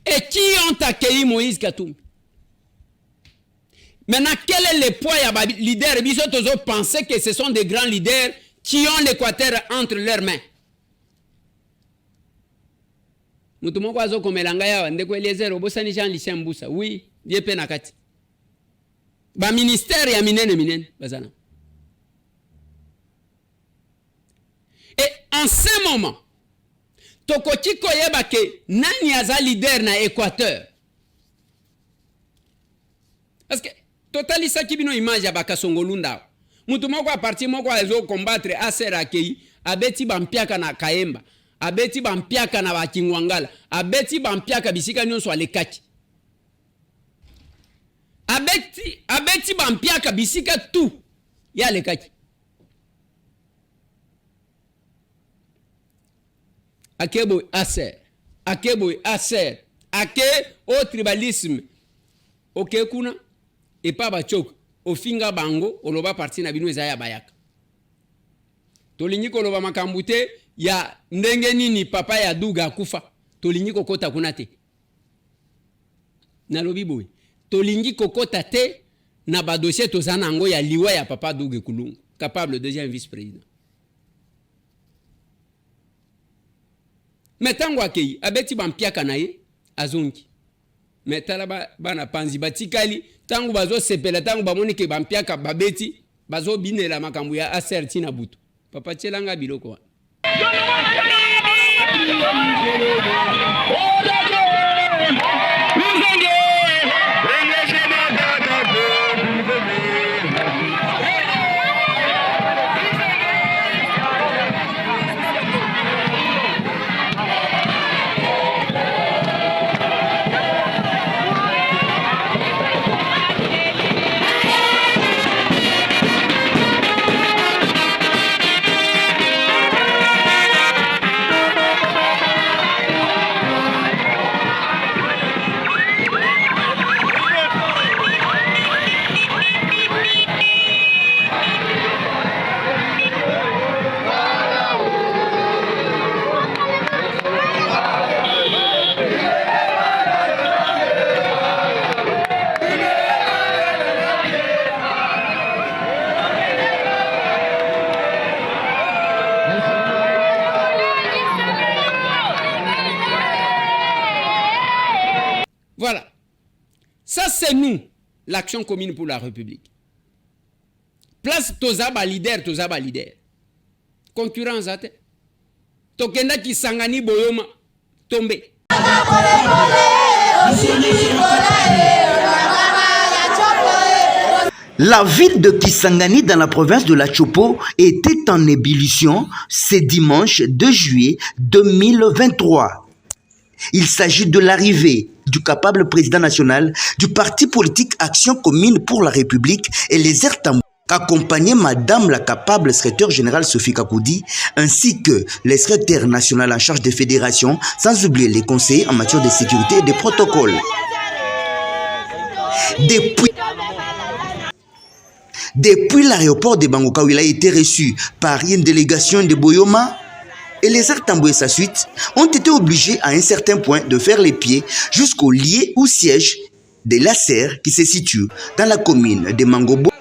C: Et qui ont accueilli Moïse Katumbi? Maintenant, quel est le poids des leaders? Ils ont pensé que ce sont des grands leaders qui ont l'Équateur entre leurs mains. Mutumoko azo komelanga yawa ndeko Eliezer obosani Jean Lucien Mbusa. Oui, die pe nakati. Ba ministère ya minene bazana. Et en ce moment, tokoki koyeba ke nani aza leader na Équateur. Parce que totalisa kibino image ya bakasongolunda. Mutu moko a parti moko azo combattre asera kei abeti bampiaka na Kaemba, abeti bampiaka na Bakingwangala, abeti bampiaka bisika nyonso alekaki. Abeti bampiaka bisika tu ya lekaki. Akebo aser, ake au tribalisme. Ok kuna et pas bachok. Ofinga bango oloba parti na binu ezaya bayaka. Tolingi koloba makambute ya ndenge nini papa ya Duga kufa. Tolingi kokota kunate. Na lobi boy. Tolingi kokota te na ba dossier tozana ngo ya liwa ya papa Duga Kulungu, capable deuxième vice-président. Metango akei abeti bampiaka na ye azongi. Metala bana panzi batikali tangu bazo sepela tangu bamoni ke bampiaka babeti bazo binela makambu ya aserti na butu. Papa chelanga biloko. Voilà. Ça, c'est nous, l'action commune pour la République. Place Tozaba leader, Tozaba leader. Concurrence, ate. Tokenda ki sangani boyoma, tombe.
L: La ville de Kisangani dans la province de la Chopo était en ébullition ce dimanche 2 juillet 2023. Il s'agit de l'arrivée du capable président national du parti politique Action Commune pour la République et les Tambou, accompagné Madame la capable secrétaire générale Sophie Kakoudi, ainsi que les secrétaires nationaux en charge des fédérations, sans oublier les conseillers en matière de sécurité et de protocole. Depuis l'aéroport de Bangoka, où il a été reçu par une délégation de Boyoma, et les Tambou et sa suite ont été obligés à un certain point de faire les pieds jusqu'au lieu ou siège de l'ACER qui se situe dans la commune de Mangobo.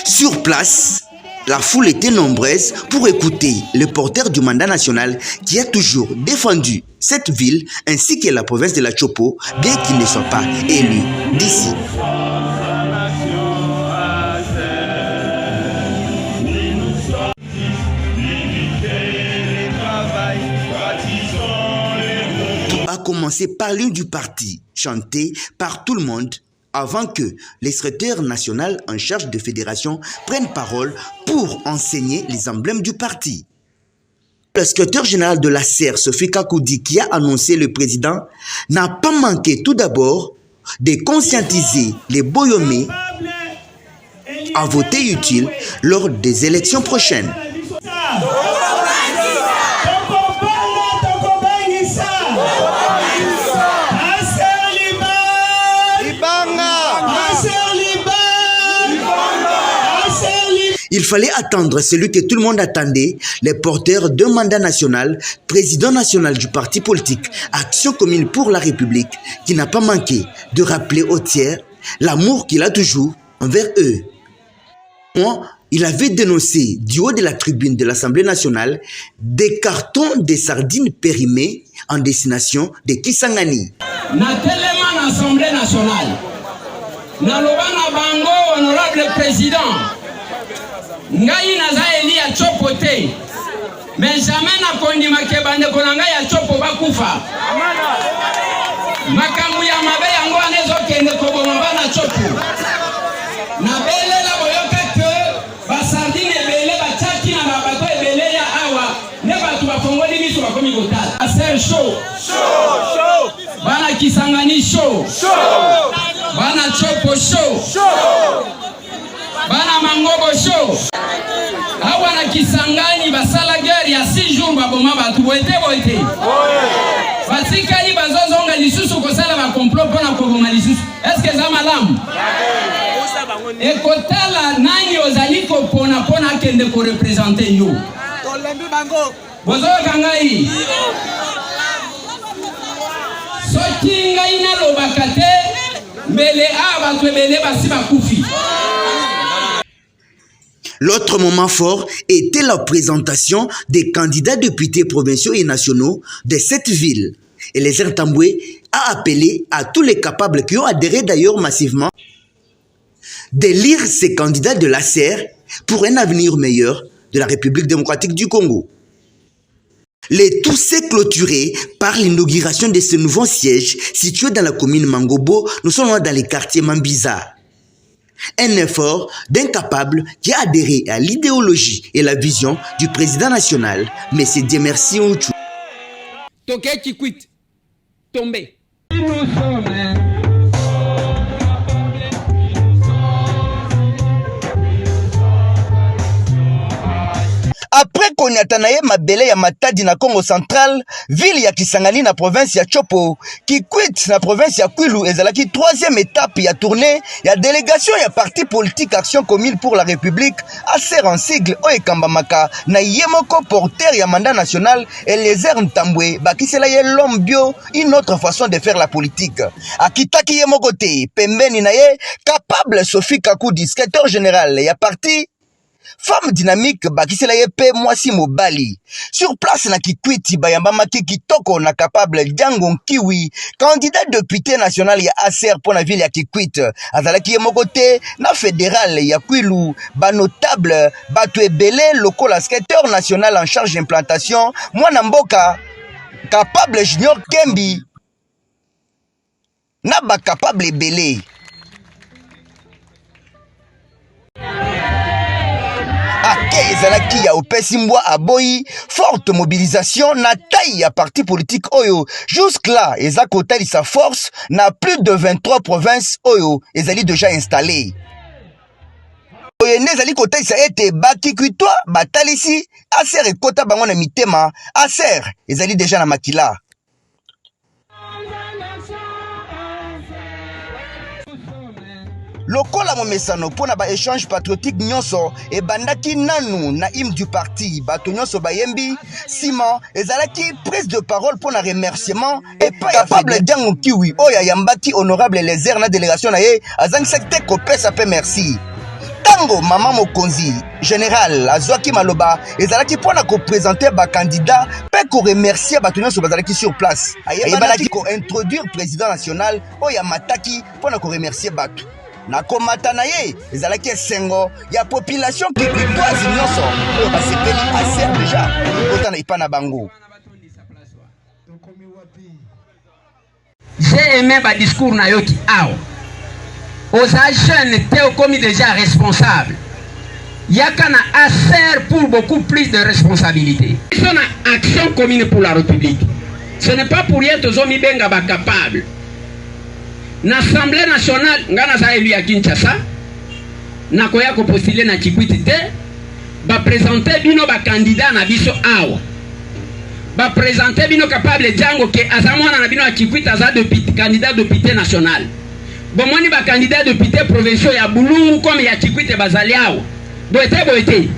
L: Sur place, la foule était nombreuse pour écouter le porteur du mandat national qui a toujours défendu cette ville ainsi que la province de la Chopo, bien qu'il ne soit pas élu d'ici. A commencé par l'une du parti, chanté par tout le monde, avant que les secrétaires nationaux en charge de fédération prennent parole pour enseigner les emblèmes du parti. Le secrétaire général de la CER, Sophie Kakoudi, qui a annoncé le président, n'a pas manqué tout d'abord de conscientiser les Boyomais à voter utile lors des élections prochaines. Il fallait attendre celui que tout le monde attendait, le porteur d'un mandat national, président national du parti politique Action Commune pour la République, qui n'a pas manqué de rappeler aux tiers l'amour qu'il a toujours envers eux. Il avait dénoncé du haut de la tribune de l'Assemblée nationale des cartons de sardines périmés en destination de Kisangani.
C: Natelema l'Assemblée nationale. Nalobana bango, honorable président. Ngai naza eli ya chopo te. Mais jamais na kondima ke bande konanga ya chopo bakufa. Makambu ya mabe yango anezo kende koboma bana chopo. Na bele la boyoka ke basardine ebele bachaki na babato ebele ya awa ne batu bafongoli biso bakomi kotala. Aser show. Show. Bana Kisangani show. Show. Bana chopo show. Show. Bana Mangobo show. Awa na Kisangani basala guerre ya 6 jours baboma batu boite. Batikali bazozonga lisusu kosala ba complot pona koboma lisusu. Est-ce que ça malamu? Ekotala nani ozali ko pona kende ko représenter yo. Tolembi bango. Bozo kangai. Soki ngai na lobaka te mbele a batu ebele basi bakufi.
L: L'autre moment fort était la présentation des candidats députés provinciaux et nationaux de cette ville. Et les Tambou a appelé à tous les capables qui ont adhéré d'ailleurs massivement de lire ces candidats de la CER pour un avenir meilleur de la République démocratique du Congo. Le tout s'est clôturé par l'inauguration de ce nouveau siège situé dans la commune Mangobo, nous sommes dans les quartiers Mambiza. Un effort d'un capable qui a adhéré à l'idéologie et la vision du président national, M. Diemersi Onchou.
C: Toké Chikwit, tombé.
L: Après Konyatanaye Mabele ya Matadi na Congo Central, ville ya Kisangani na province ya Chopo, Kikwit na province ya Kwilu ezalaki troisième étape ya tournée ya délégation ya parti politique Action Commune pour la République, ACR en sigle Oyekambamaka na Yemoko porteur ya mandat national Eliezer Ntambwe bakisela ye l'homme bio, une autre façon de faire la politique. Akitaki Yemoko te, pembeni na ye, capable Sophie Kakoudi, secrétaire général ya parti Femme dynamique bakisela ye pe mwasi mobali. Sur place na Kikwiti bayambamaki kitoko na capable Django Kiwi, candidat député national ya ACR pour la ville ya Kikwit. Azalaki ye moko te na fédéral ya Kwilu, ba notable batu ebele lokola secrétaire national en charge d'implantation, mwana mboka capable Junior Kembi na ba capable ebele. Ezalaki ya opesimbwa aboyi forte mobilisation na taille ya parti politique oyo jusque là eza kotali sa force na plus de 23 provinces oyo ezali déjà installé. Oyo nezali kotali sa ete bakikwitwa batalisi ACR ekota bango na mitema, ACR ezali déjà na makila. Lokola momesano pona ba échange patriotique nyonso e bandaki nanu na hymne du parti bato nyonso bayembi sima ezalaki prise de parole pona remerciement et pas capable Django Kiwi oya yambaki honorable Eliezer na délégation na ye azangisaki te kopesa pe merci. Tango mama mokonzi général azwaki maloba ezalaki pona ko présenter ba candidat pe ko remercier bato nyonso bazalaki sur place. Ayebaki ko introduire président national oya mataki pona ko remercier bato. Na komata na ye ezalaki esengo ya population kikwitoise nyonso oyo basepeli ACR déjà kota na ipa na bango.
C: J'ai aimé ba discours na yoki awa oza jeune te okomi déjà responsable yaka na ACR pour beaucoup plus de responsabilités. Ils na Action Commune pour la République. Ce n'est pas pour rien tozomi benga ba capable. L'Assemblée nationale, ngana za élu à Kinshasa, na koya ko postuler na Kikwiti te, ba présenter bino ba candidat na biso awa. Ba présenter bino capable Django ke azamwana na bino à Kikwiti aza député candidat député national. Bomoni ba candidat député provincial ya Bulungu comme ya Kikwiti bazali awa. Boete.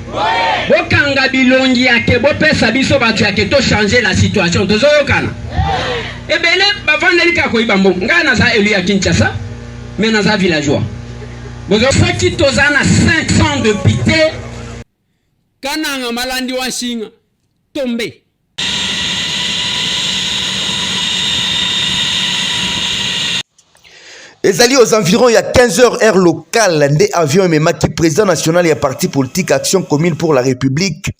C: Bo kanga bilongi yake bo pesa biso batu yake to changer la situation. Tozoyokana. Ebele bavandeli ka koyiba mbongo nga naza élu à Kinshasa mais naza villageois bozo faki tozana 500 députés kananga malandi wa shinga tombe.
L: Ezali aux environs il y a 15h heure locale nde avion ememaki président national ya parti politique Action Commune pour la République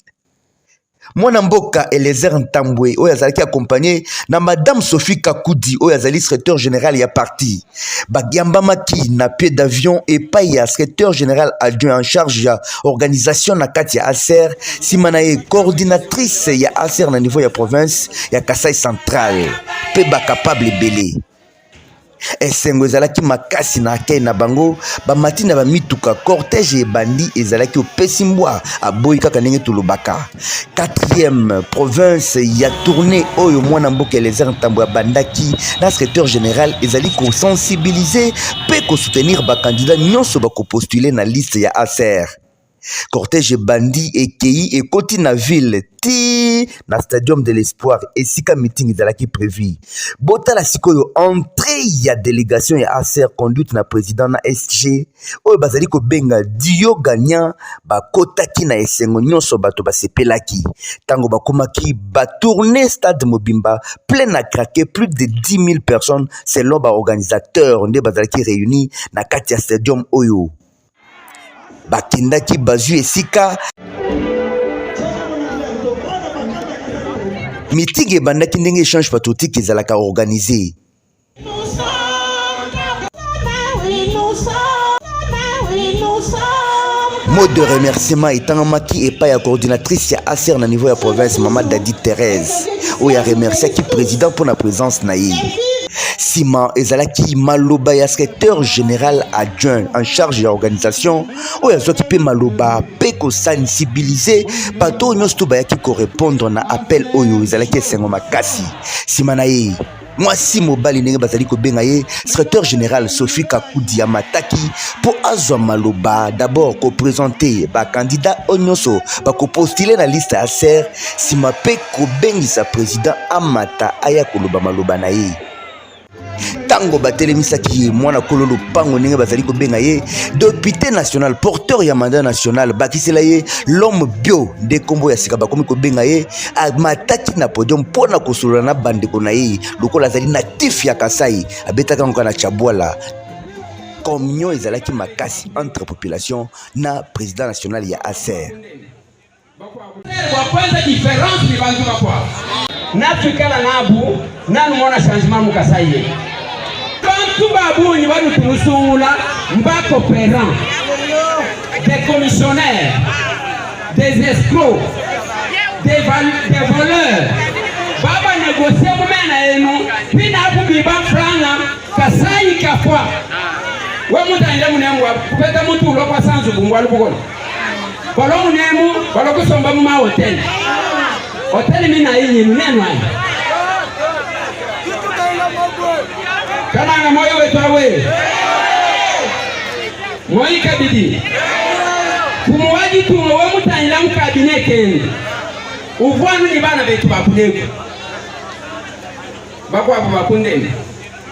L: Mwana mboka Eliezer Ntambwe oyo azalaki accompagné na madame Sophie Kakoudi oyo azali secrétaire général ya parti. Bagiambamaki na pied d'avion et pas ya secrétaire général adjoint en charge ya organisation na kati ya ACR simana ye coordinatrice ya ACR na niveau ya province ya Kasai Central pe ba capable belé. Esengo ezalaki makasi na akei na bango bamati na bamituka cortège ebandi ezalaki opesi mbwa aboyi kaka ndenge tulobaka. 4e province ya tournée oyo mwana mboka Eliezer Ntambwe abandaki na secrétaire général ezali kosensibiliser pe kosoutenir bakandidat nyonso bakopostule na liste ya ACR. Cortège bandi ekei ekoti na ville ti na stadium de l'espoir esika meeting ezalaki prévu. Botala sikoyo entrée ya délégation ya ACR conduite na président na SG oyo bazali kobenga Dio Gagnant bakotaki na esengo nyonso bato basepelaki. Tango bakomaki batourner stade Mobimba plein à craquer, plus de 10 000 personnes selon ba organisateur nde bazalaki réunis na kati ya stadium oyo. bakendaki bazwi esika meeting ebandaki ndenge échange patriotique ezalaka organisé. Mot de remerciement etangamaki epai ya coordinatrice ya ASER na niveau ya province Mama Dadi Thérèse oyo aremerciaki président pour la présence na ye. Sima ezalaki maloba ya secrétaire général adjoint en charge de l'organisation oyo azwaki mpe maloba mpe kosensibilize bato oyo nyonso to bayaki korépondre na appel oyo ezalaki esengo makasi. Sima na ye mwasi mobali ndenge bazali kobenga ye secrétaire général Sophie Kakudi ya mataki po azwa maloba d'abord koprésente bakandidat oyo nyonso bakopostile na liste ya ASER sima mpe kobengisa président amata aya koloba maloba na ye. Tango batelemisaki ye mwana kolo lopango ndenge bazali kobenga ye député national porteur ya mandat national bakisela ye l'homme bio nde kombo ya sika bakomi kobenga ye amataki na podium mpona kosolola na bandeko na ye lokola azali natif ya Kasai abetaka ngoka na Chabwala. Communion ezalaki makasi entre population na président national ya ASER.
C: Kwa kwanza différence ni bantu bakwa nafikala nabu nanu mona changement mu Kasai. Bantu babu ni banu tumusungula mbako pérant des commissionnaires, des escrocs, des voleurs. Baba négocier mumena yenu pina apu biba franga Kasai kafwa. We mutanda munemu kupeta mutu ulokwa sanzu bungwalu bukolo. Balo munemu balo kusomba muma hotel. Hotel mina yinyi neno ayi. Kananga moyo wetu awe. Moyi kabidi. Kumuwaji tumo we mutanda mukabine kendi. Uvuanu ni bana betu bakunegu. Bako abu bakundeni.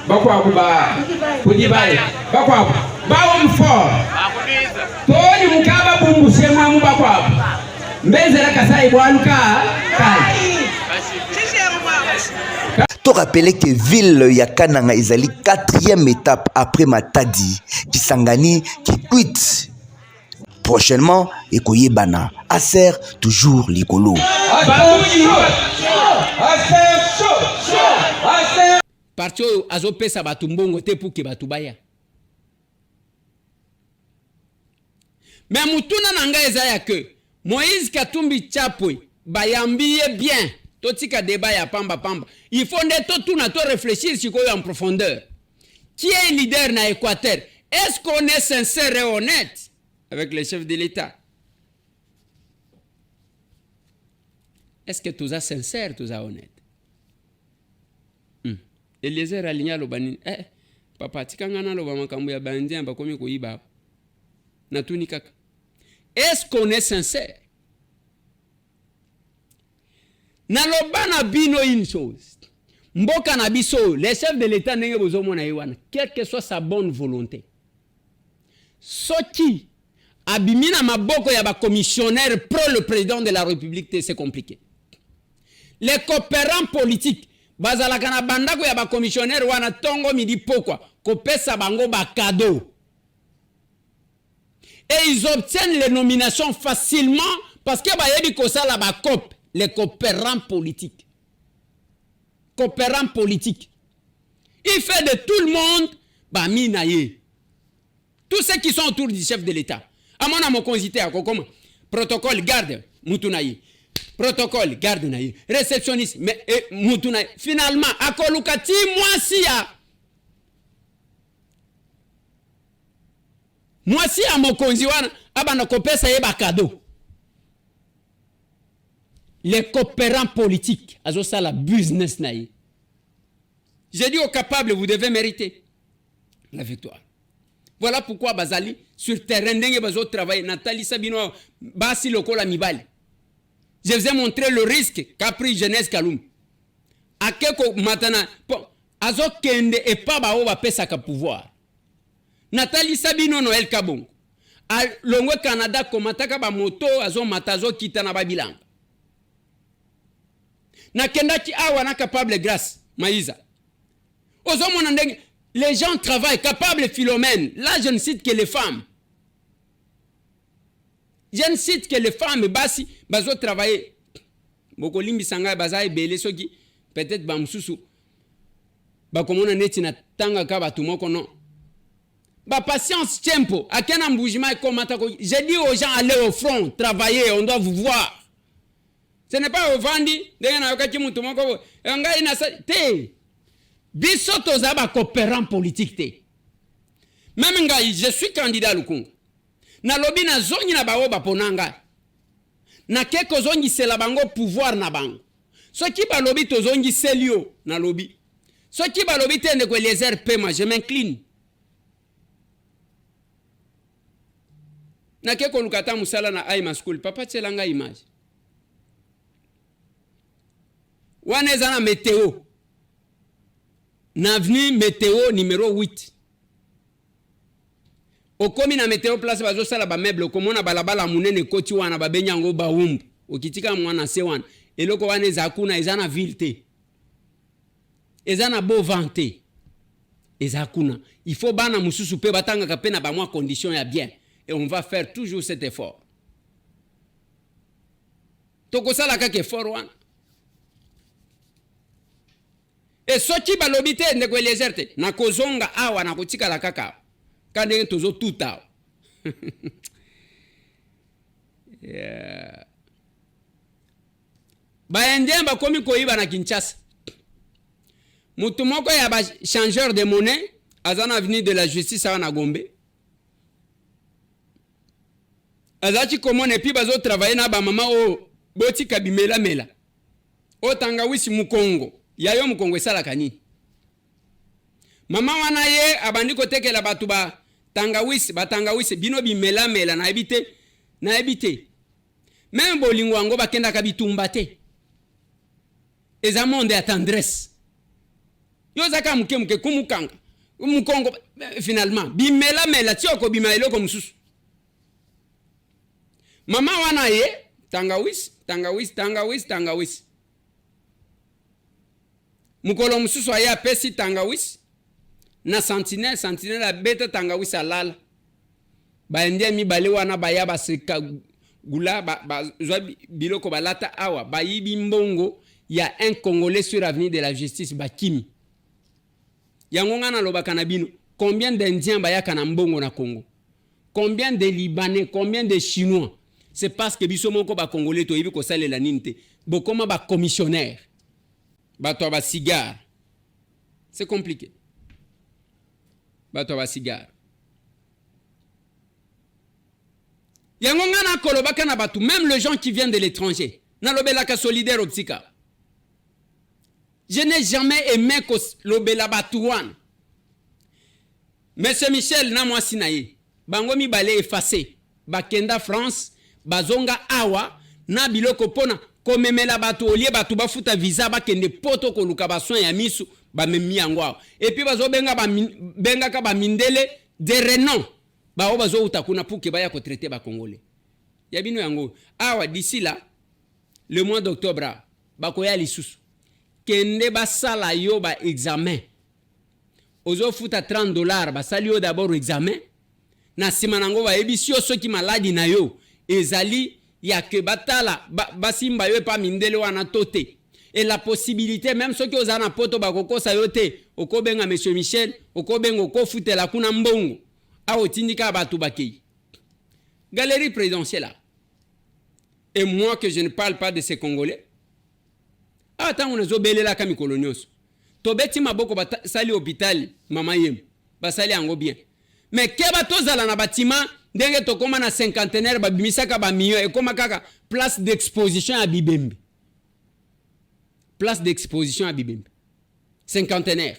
C: Bako abu ba kudibaye. Bako abu bawo mfo. Toni mukaba bumbu semwa mu bako abu. Mbezera Kasai bwaluka kai.
L: To rappeler que ville ya Kananga ezali 4e étape après Matadi Kisangani qui quitte prochainement ekoyebana ASER toujours likolo.
C: Parti azopesa batu mbongo te pour que batu baya. Mais mutuna nanga ezaya que Moïse Katumbi Chapwe bayambiye bien. Totika débat ya pamba pamba. Il faut tout réfléchir sur quoi en profondeur. Qui est leader na Équateur? Est-ce qu'on est sincère et honnête avec les chefs de l'État? Est-ce que tous êtes sincères, tous êtes honnêtes? Eliezer alinya lobani. Papa tikangana loba makambo ya bandi amba komi koyiba. Natuni kaka. Est-ce qu'on est sincère? Naloba na bino une chose. Mboka na biso, les chefs de l'État n'engé bozomo na yewana, quelle que soit sa bonne volonté. Soki abimina maboko ya ba commissionnaire pro le président de la République, c'est compliqué. Les coopérants politiques, bazalaka na bandako ya ba commissionnaire wana tongo midi pokwa, kopesa bango ba cadeau. Et ils obtiennent les nominations facilement parce que ba yebi kosala ba cop. Les coopérants politiques. Coopérants politiques. Il fait de tout le monde, bah, minaye. Tous ceux qui sont autour du chef de l'État. À mon consité, à comment? Protocole, garde, moutunaye. Protocole, garde, naye. Réceptionniste, mais, moutunaye. Finalement, à Kolukati, moi, si, moi, si, à mon consiwana, abana kopesa yeba cadeau. Les coopérants politiques, azo ça la business naïe. J'ai dit aux capables, vous devez mériter la victoire. Voilà pourquoi Bazali, sur terrain, n'engé bazo travail, Nathalie Sabino, Basi Lokola Mibali. Je vous ai montré le risque qu'a pris Jeunesse Kaloum. A keko matana, azo kende et pas bao va pesa ka pouvoir. Nathalie Sabino Noël Kabong. A Longwe Canada, komataka ba moto, azo matazo kitana babilang. Na kendaki awa na capable grâce Maïza. Les gens travaillent capables Philomène. Là je ne cite que les femmes. je ne cite que les femmes basi bazo travailler boko limbi sanga baza ebele soki peut-être ba mususu ba komona neti na tanga ka batu moko non ba patience tempo akena mbujima komata ko j'ai dit aux gens allez au front travailler on doit vous voir. Ce n'est pas au vandi ndena yoka kimutu moko ngai na te biso toza ba coopérant politique te. Même ngai je suis candidat Lukunga na lobi na zongi na bawo baponanga na keko zongi sela bango pouvoir na bango soki ba lobi to zongi selio na lobi soki ba lobi tende ko les RP je m'incline na keko lukata musala na Aima School papa tselanga image waneza na météo na avenue météo numéro 8 okomi na météo place bazo sala ba meuble okomona balabala munene koti wana babenya ngo ba umbu okitika mwana se wana eloko wana ezakuna ezana ville te ezana beau vent te ezakuna il faut bana mususu pe batanga ka pe na ba mwa condition ya bien et on va faire toujours cet effort toko sala ka ke effort wana et soki balobi te ndeko elezerte na kozonga awa na kotika la kaka kande tozo tuta yeah. Baendien bakomi koyiba na Kinshasa mutu moko ya ba changeur de monnaie azana avenue de la justice na Gombe azachi komone pi bazo travailler na ba mama o boti kabimela mela o tangawisi mukongo yayo mukongo esala kanini mama wana ye abandi kotekela batu ba tangawisi bino bimela mela na ebite même bolingo ango bakenda ka bitumba te eza monde ya tendresse yo zaka muke kumukanga mukongo finalement bimela mela tioko bima eloko mususu mama wana ye tangawisi mukolo mususu aya pesi tangawisi na sentinelle abeta tangawisi alala baendie mibale wana baya baseka gula zwa biloko balata awa bayibi mbongo ya un Congolais sur l'avenue de la justice bakimi yango ngana lobaka na bino combien d'Indiens bayaka na mbongo na Congo, combien de Libanais, combien de Chinois. C'est parce que biso moko ba Congolais to yibi ko salela ninte bokoma ba commissionnaire bato ba cigare. C'est compliqué. Bato ba cigare. Yango ngana kolobaka na batu, même les gens qui viennent de l'étranger. Na lobelaka solidaire optika. Je n'ai jamais aimé ko lobela batuwan. Monsieur Michel na moi sinaye. Bango mi balé effacé. Bakenda France, bazonga awa na biloko pona komemela batu olie batu bafuta visa bakende poto ko luka basoin ya misu ba memi yango awa. Et puis bazo benga ka ba mindele de renom. Ba bazo utakuna pour que baya ko traiter ba Congolais. Yabino yango awa d'ici là le mois d'octobre bakoya lisusu kende basala yo ba examen ozo futa $30 basali yo d'abord examen na simanango ba ebisio soki maladi na yo ezali ya ke batala basimba yo pa mindele wana tote et la possibilité même soki ozana poto bakokosa yo te okobenga monsieur Michel okobenga okofutela kuna mbongo a otindika batu bakei galerie présidentielle là. Et moi que je ne parle pas de ces Congolais. Attends, on a zobélé la kami colonios. Tobeti maboko sali hôpital mama yem. Basali ango bien. Mais keba tozala na bâtiment ndenge to koma na cinquantenaire ba bimisaka ba million et koma kaka place d'exposition à Bibembe. Place d'exposition à Bibembe. Cinquantenaire.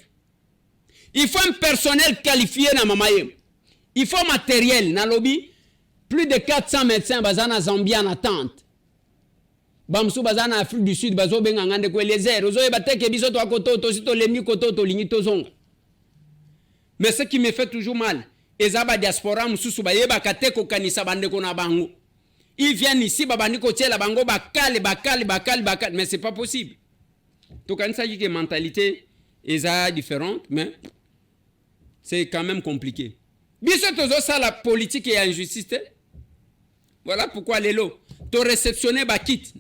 C: Il faut un personnel qualifié na mama yem. Il faut matériel na lobby. Plus de 400 médecins bazana Zambie en attente. Bamsou bazana Afrique du Sud bazo benga ngande ko les airs. Ozo bateke biso to akoto to sito leni koto to lingi to zonga. Mais ce qui me fait toujours mal, ezaba diaspora mususu ba yeba kateko kanisa bande ko na bango. Ils viennent ici babandi ko tiela bango bakale, mais c'est pas possible. To kanisa yike mentalité eza différente, mais c'est quand même compliqué. Biso tozo ça la politique et injustice. Voilà pourquoi lelo to réceptionner ba kit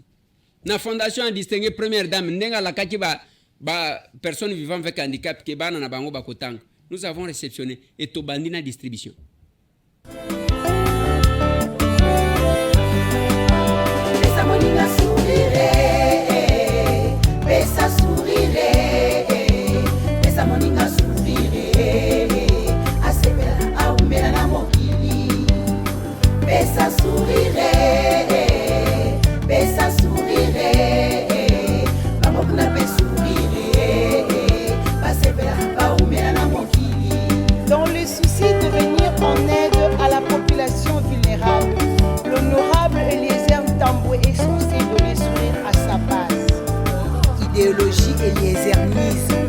C: na fondation a distingué première dame ndenga la kaki ba personnes vivant avec handicap ke bana na bango ba kotanga. Nous avons réceptionné et to bandina distribution.
M: Pesa moninga sourire, pesa sourire, pesa moninga sourire, asebela aumela na mokili. Pesa sourire, pesa sourire, bamokuna pe sourire, basebela baumela na mokili.
N: Dans le souci de venir en aide à la population vulnérable, l'honorable Eliezer Tambwe est censé donner sourire à sa base.
M: Idéologie eliezerisme.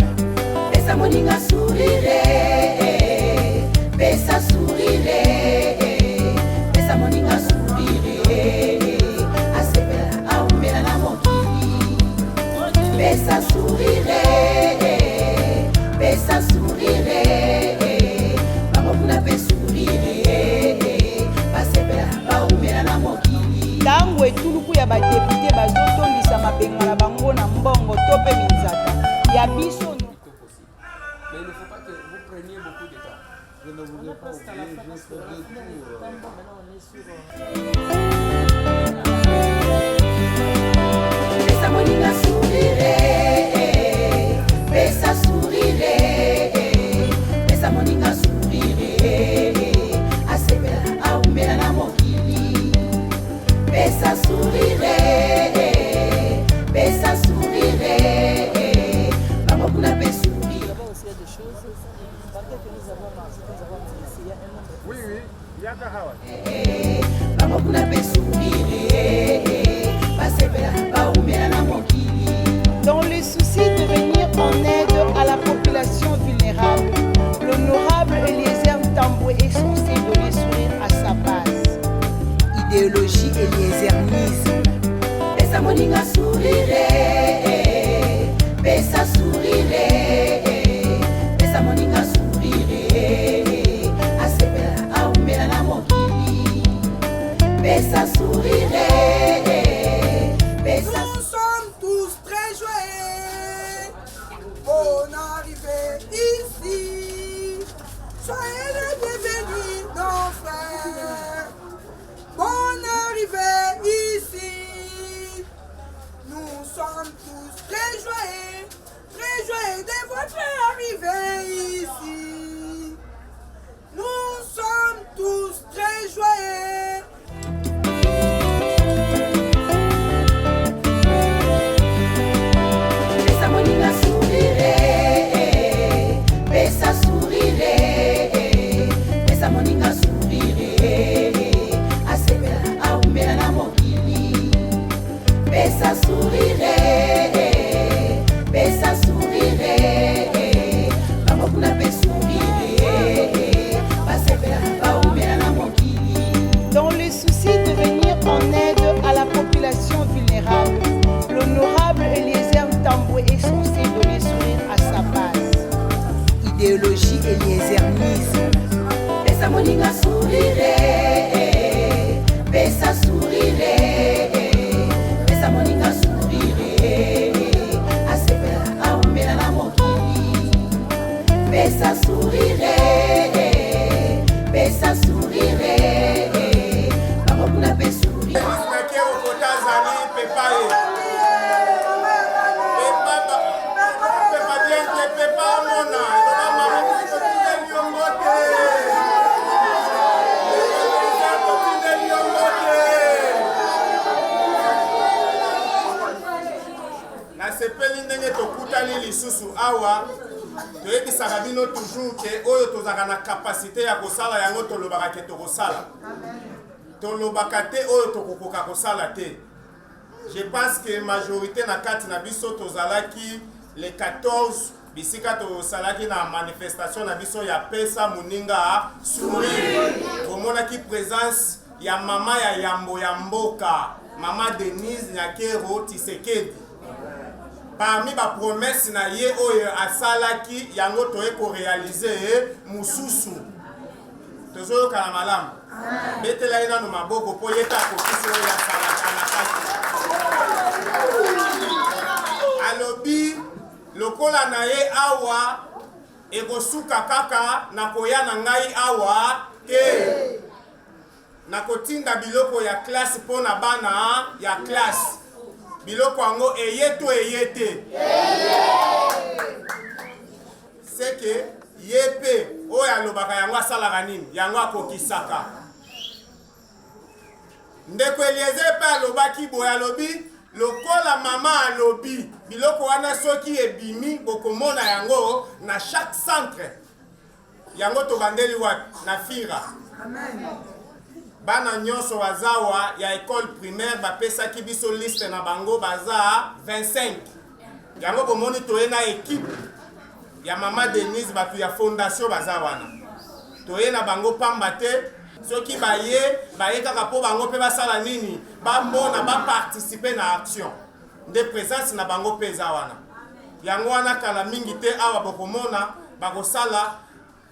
M: Pesa moninga sourire, pesa sourire, pesa moninga sourire, asebela aumela na mokili. Pesa sourire, pesa sourire, bamokuna pe sourire, basebela baumela na mokili.
N: Tango etuluku ya badepute bazotondisa mabengo na bango na mbongo to pe minzaka ya biso.
C: Mais il ne faut pas que vous preniez beaucoup de temps. Je ne voulais pas oublier juste le détour.
M: Pesa moninga sourire, pesa sourire, pesa moninga sourire, asebela aumela na mokili. Pesa sourire, pesa sourire, bamokuna pe sourire.
O: Oui, il y a Kahawa.
M: Bamokuna pe sourire, basebela baumela na mokili.
N: Dans le souci de venir en aide à la population vulnérable, l'honorable Eliezer Tambwe est censé donner sourire à sa base.
M: Idéologie eliezerisme. Pesa moninga sourire, pesa sourire, pesa moninga sourire, asebela aumela na mokili. Pesa sourire, pesa.
P: Nous sommes tous très joyeux. Bonne arrivée ici. Soyez les bienvenus, nos frères. Bonne arrivée ici. Nous sommes tous très joyeux de votre arrivée ici. Nous sommes tous très joyeux.
M: Pesa moninga sourire, pesa sourire, pesa moninga sourire, asebela aumela na mokili. Pesa sourire, pesa sourire, bamokuna pe sourire, basebela baumela na mokili.
N: Dans le souci de venir en aide à la population vulnérable, l'honorable Eliezer Tambwe est censé donner sourire à sa base.
M: Idéologie eliezerisme. Pesa moninga sourire, pesa sourire, pesa moninga sourire, asebela aumela na mokili. Pesa sourire, pesa sourire, bamokuna pe sourire.
O: nasepeli ndenge tokutani lisusu awa toyebisaka bino toujours ke oyo tozalaka na kapasité ya kosala yango tolobaka ke tokosala tolobaka te oyo tokokoka kosala te. Je pense que majorité na kati na biso tozalaki le 14 bisika tosalaki na manifestation na biso ya pesa moninga sourire. Omonaki présence ya mama ya yambo ya mboka, mama Denise Nyakero Tshisekedi. Parmi ba promesse na ye oyo asalaki yango toye ko réaliser mususu. tozoyoka na malamu betela ye nano maboko mpo ye ta akokisi oyo asalaka na kati alobi lokola na ye awa ekosuka kaka na koya na ngai awa te nakotinda biloko ya klase mpo na bana ya klase biloko yango eye to eye te seke ye mpe oyo alobaka yango asalaka nini yango akokisaka ndeko Eliezer mpe alobaki boye alobi lokola mama alobi biloko wana soki ebimi bokomona yango na chaque centre yango tobandeli wapi na Fira bana nyonso bazawa ya école primaire bapesaki biso liste na bango baza 25 yango bomoni toye na équipe ya mama Denise batu ya fondation baza wana toye na bango pamba te soki baye kaka po bango pe basala nini bamona baparticipe na action nde présence na bango pe eza wana yango wana kala mingi te awa bokomona bakosala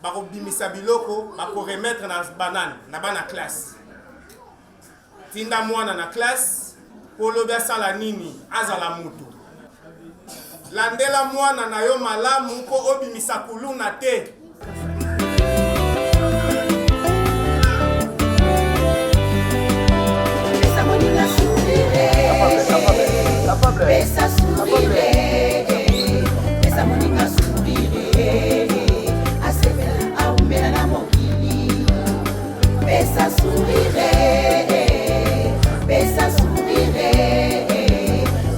O: bakobimisa biloko bakoremettre na banani na bana classe tinda mwana na classe po lobi asala nini azala mutu landela mwana na yo malamu po obimisa kuluna te
M: Pesa sourire, pesa moninga sourire, asebela aumela na mokili. Pesa sourire, pesa sourire,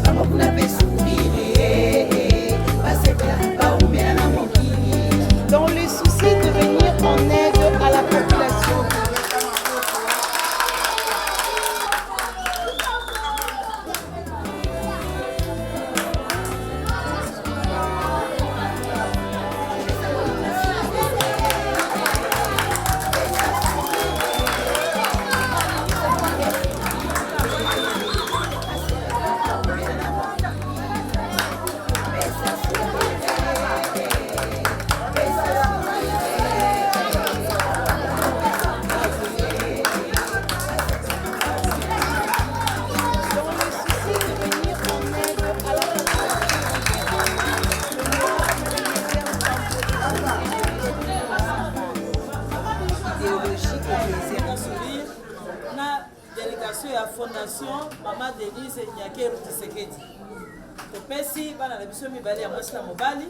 M: bamokuna pe sourire, asebela aumela na mokili.
N: Dans le souci de venir en aide à la population.
Q: Fondation Maman Denise Nyakeru Tshisekedi. Topesi bana na biso mibali ya mwasi na mobali.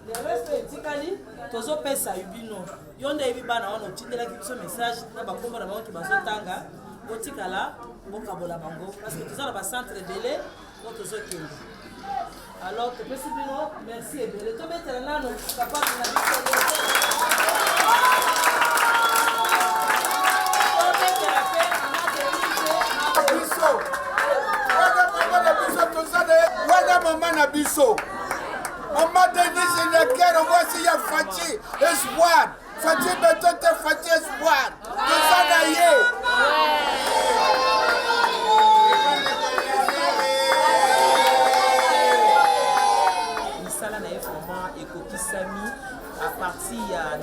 Q: Le reste etikali tozo pesa yubino. Yonde ebi bana wana otindela biso message na bakombo na bango ki bazotanga otikala bokabola bango parce que toza na ba centre belé donc tozo kende. Alors topesi bino merci ebele. Tobetela nano kapata na biso.
P: Maman Nabiso, Maman Denise Nyakeru, voici ya Fati Espoir, Fati Betote Fati Espoir,
Q: misala na vraiment ekokisami à partir ya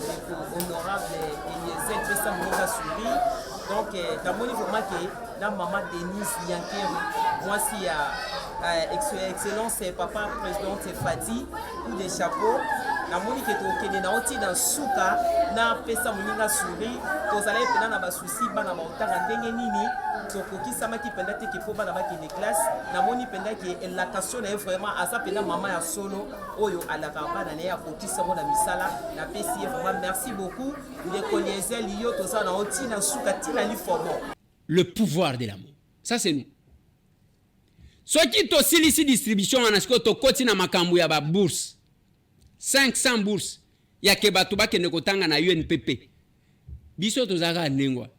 Q: honorable Eliezer pesa moninga souri donc namoni vraiment que na Maman Denise Nyakeru voici ya excellence papa présidente Fati coup de chapeau na moni ke tokende na oti dans suka na pesa moninga souri tozala pena na basusi bana baotanga ndenge nini tokokisama ki penda te ke po bana bakende classe na moni penda ke l'attention na vraiment asa pena mama ya solo oyo alaka bana na ya kokisa mona misala na pesi vraiment merci beaucoup de Eliezer liyo tozala na oti na suka tina li formo
C: le pouvoir de l'amour ça c'est nous. Soki to silisi distribution anasiko to koti na makambu ya ba bourse 500 bourse ya ke batu bakende kotanga na UNPP biso tozaka nengwa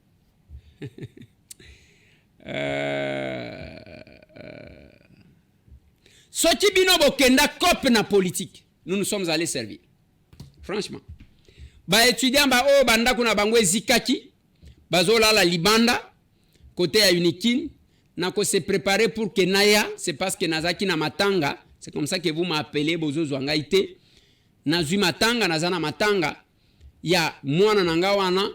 C: soki bino bokenda cop na politique nous sommes allés servir franchement ba étudiant ba o banda kuna bango ezikaki bazola la libanda côté ya Unikin nako se préparer pour que naya c'est parce que nazaki na matanga c'est comme ça que vous m'appelez bozo zwanga ite nazui matanga nazana matanga ya mwana nanga wana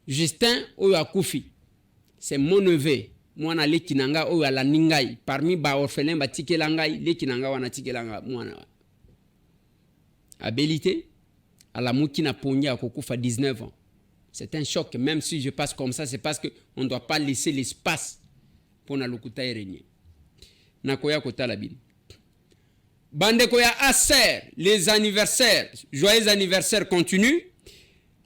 C: Justin oyo akufi. C'est mon neveu. Mwana leki nanga oyo ala ningai. Parmi ba orphelin ba tikela ngai, leki nanga wana tikela nga mwana. Abilité à la moukina ponya kokufa 19 ans. C'est un choc, même si je passe comme ça, c'est parce qu'on ne doit pas laisser l'espace pour na lokuta régner. Nakoya kota la bin. Bande koya Acer, les anniversaires, joyeux anniversaire continue.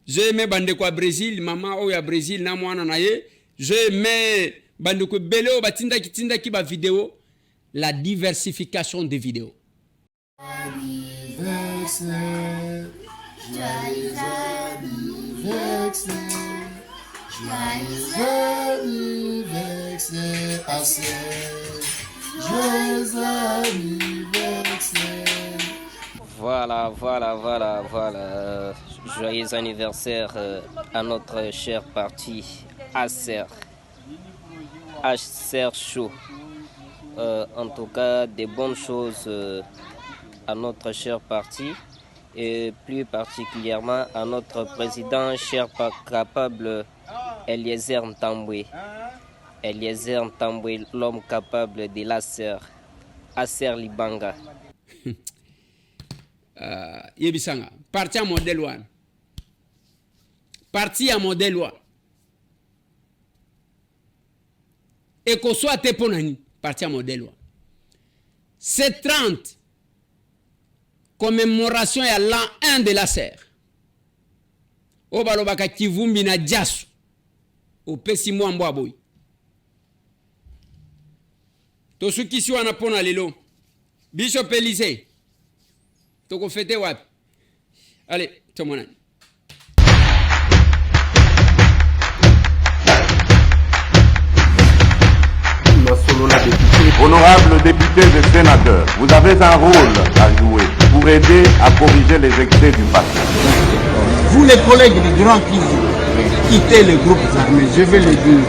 C: Je mets bande ko Brésil, maman oya Brésil na mwana na ye. Je mets bande ko beleo batinda ki ba vidéo, la diversification des vidéos.
M: Anniversaire, joyeux anniversaire, joyeux anniversaire, joyeux anniversaire.
R: Voilà. Joyeux anniversaire à notre cher parti Acer Show. En tout cas, des bonnes choses à notre cher parti et plus particulièrement à notre président cher capable Eliezer Ntambwe. Eliezer Ntambwe, l'homme capable de l'Acer, Acer Libanga.
C: Yebisanga, parti à modèle 1. Parti à modèle 1. Et qu'on soit téponani, parti à modèle 1. C'est 30. Commémoration à l'an 1 de la serre. Au balobaka kivumbi na jasu. Au pesi mwambo boy. Tosuki si wana pona lelo. Bishop Élysée. Toko fete wapi. Allez, tomona.
A: Honorables députés et sénateurs, vous avez un rôle à jouer pour aider à corriger les excès du passé.
S: Vous les collègues des grands qui quittez les groupes armés, je vais le dire,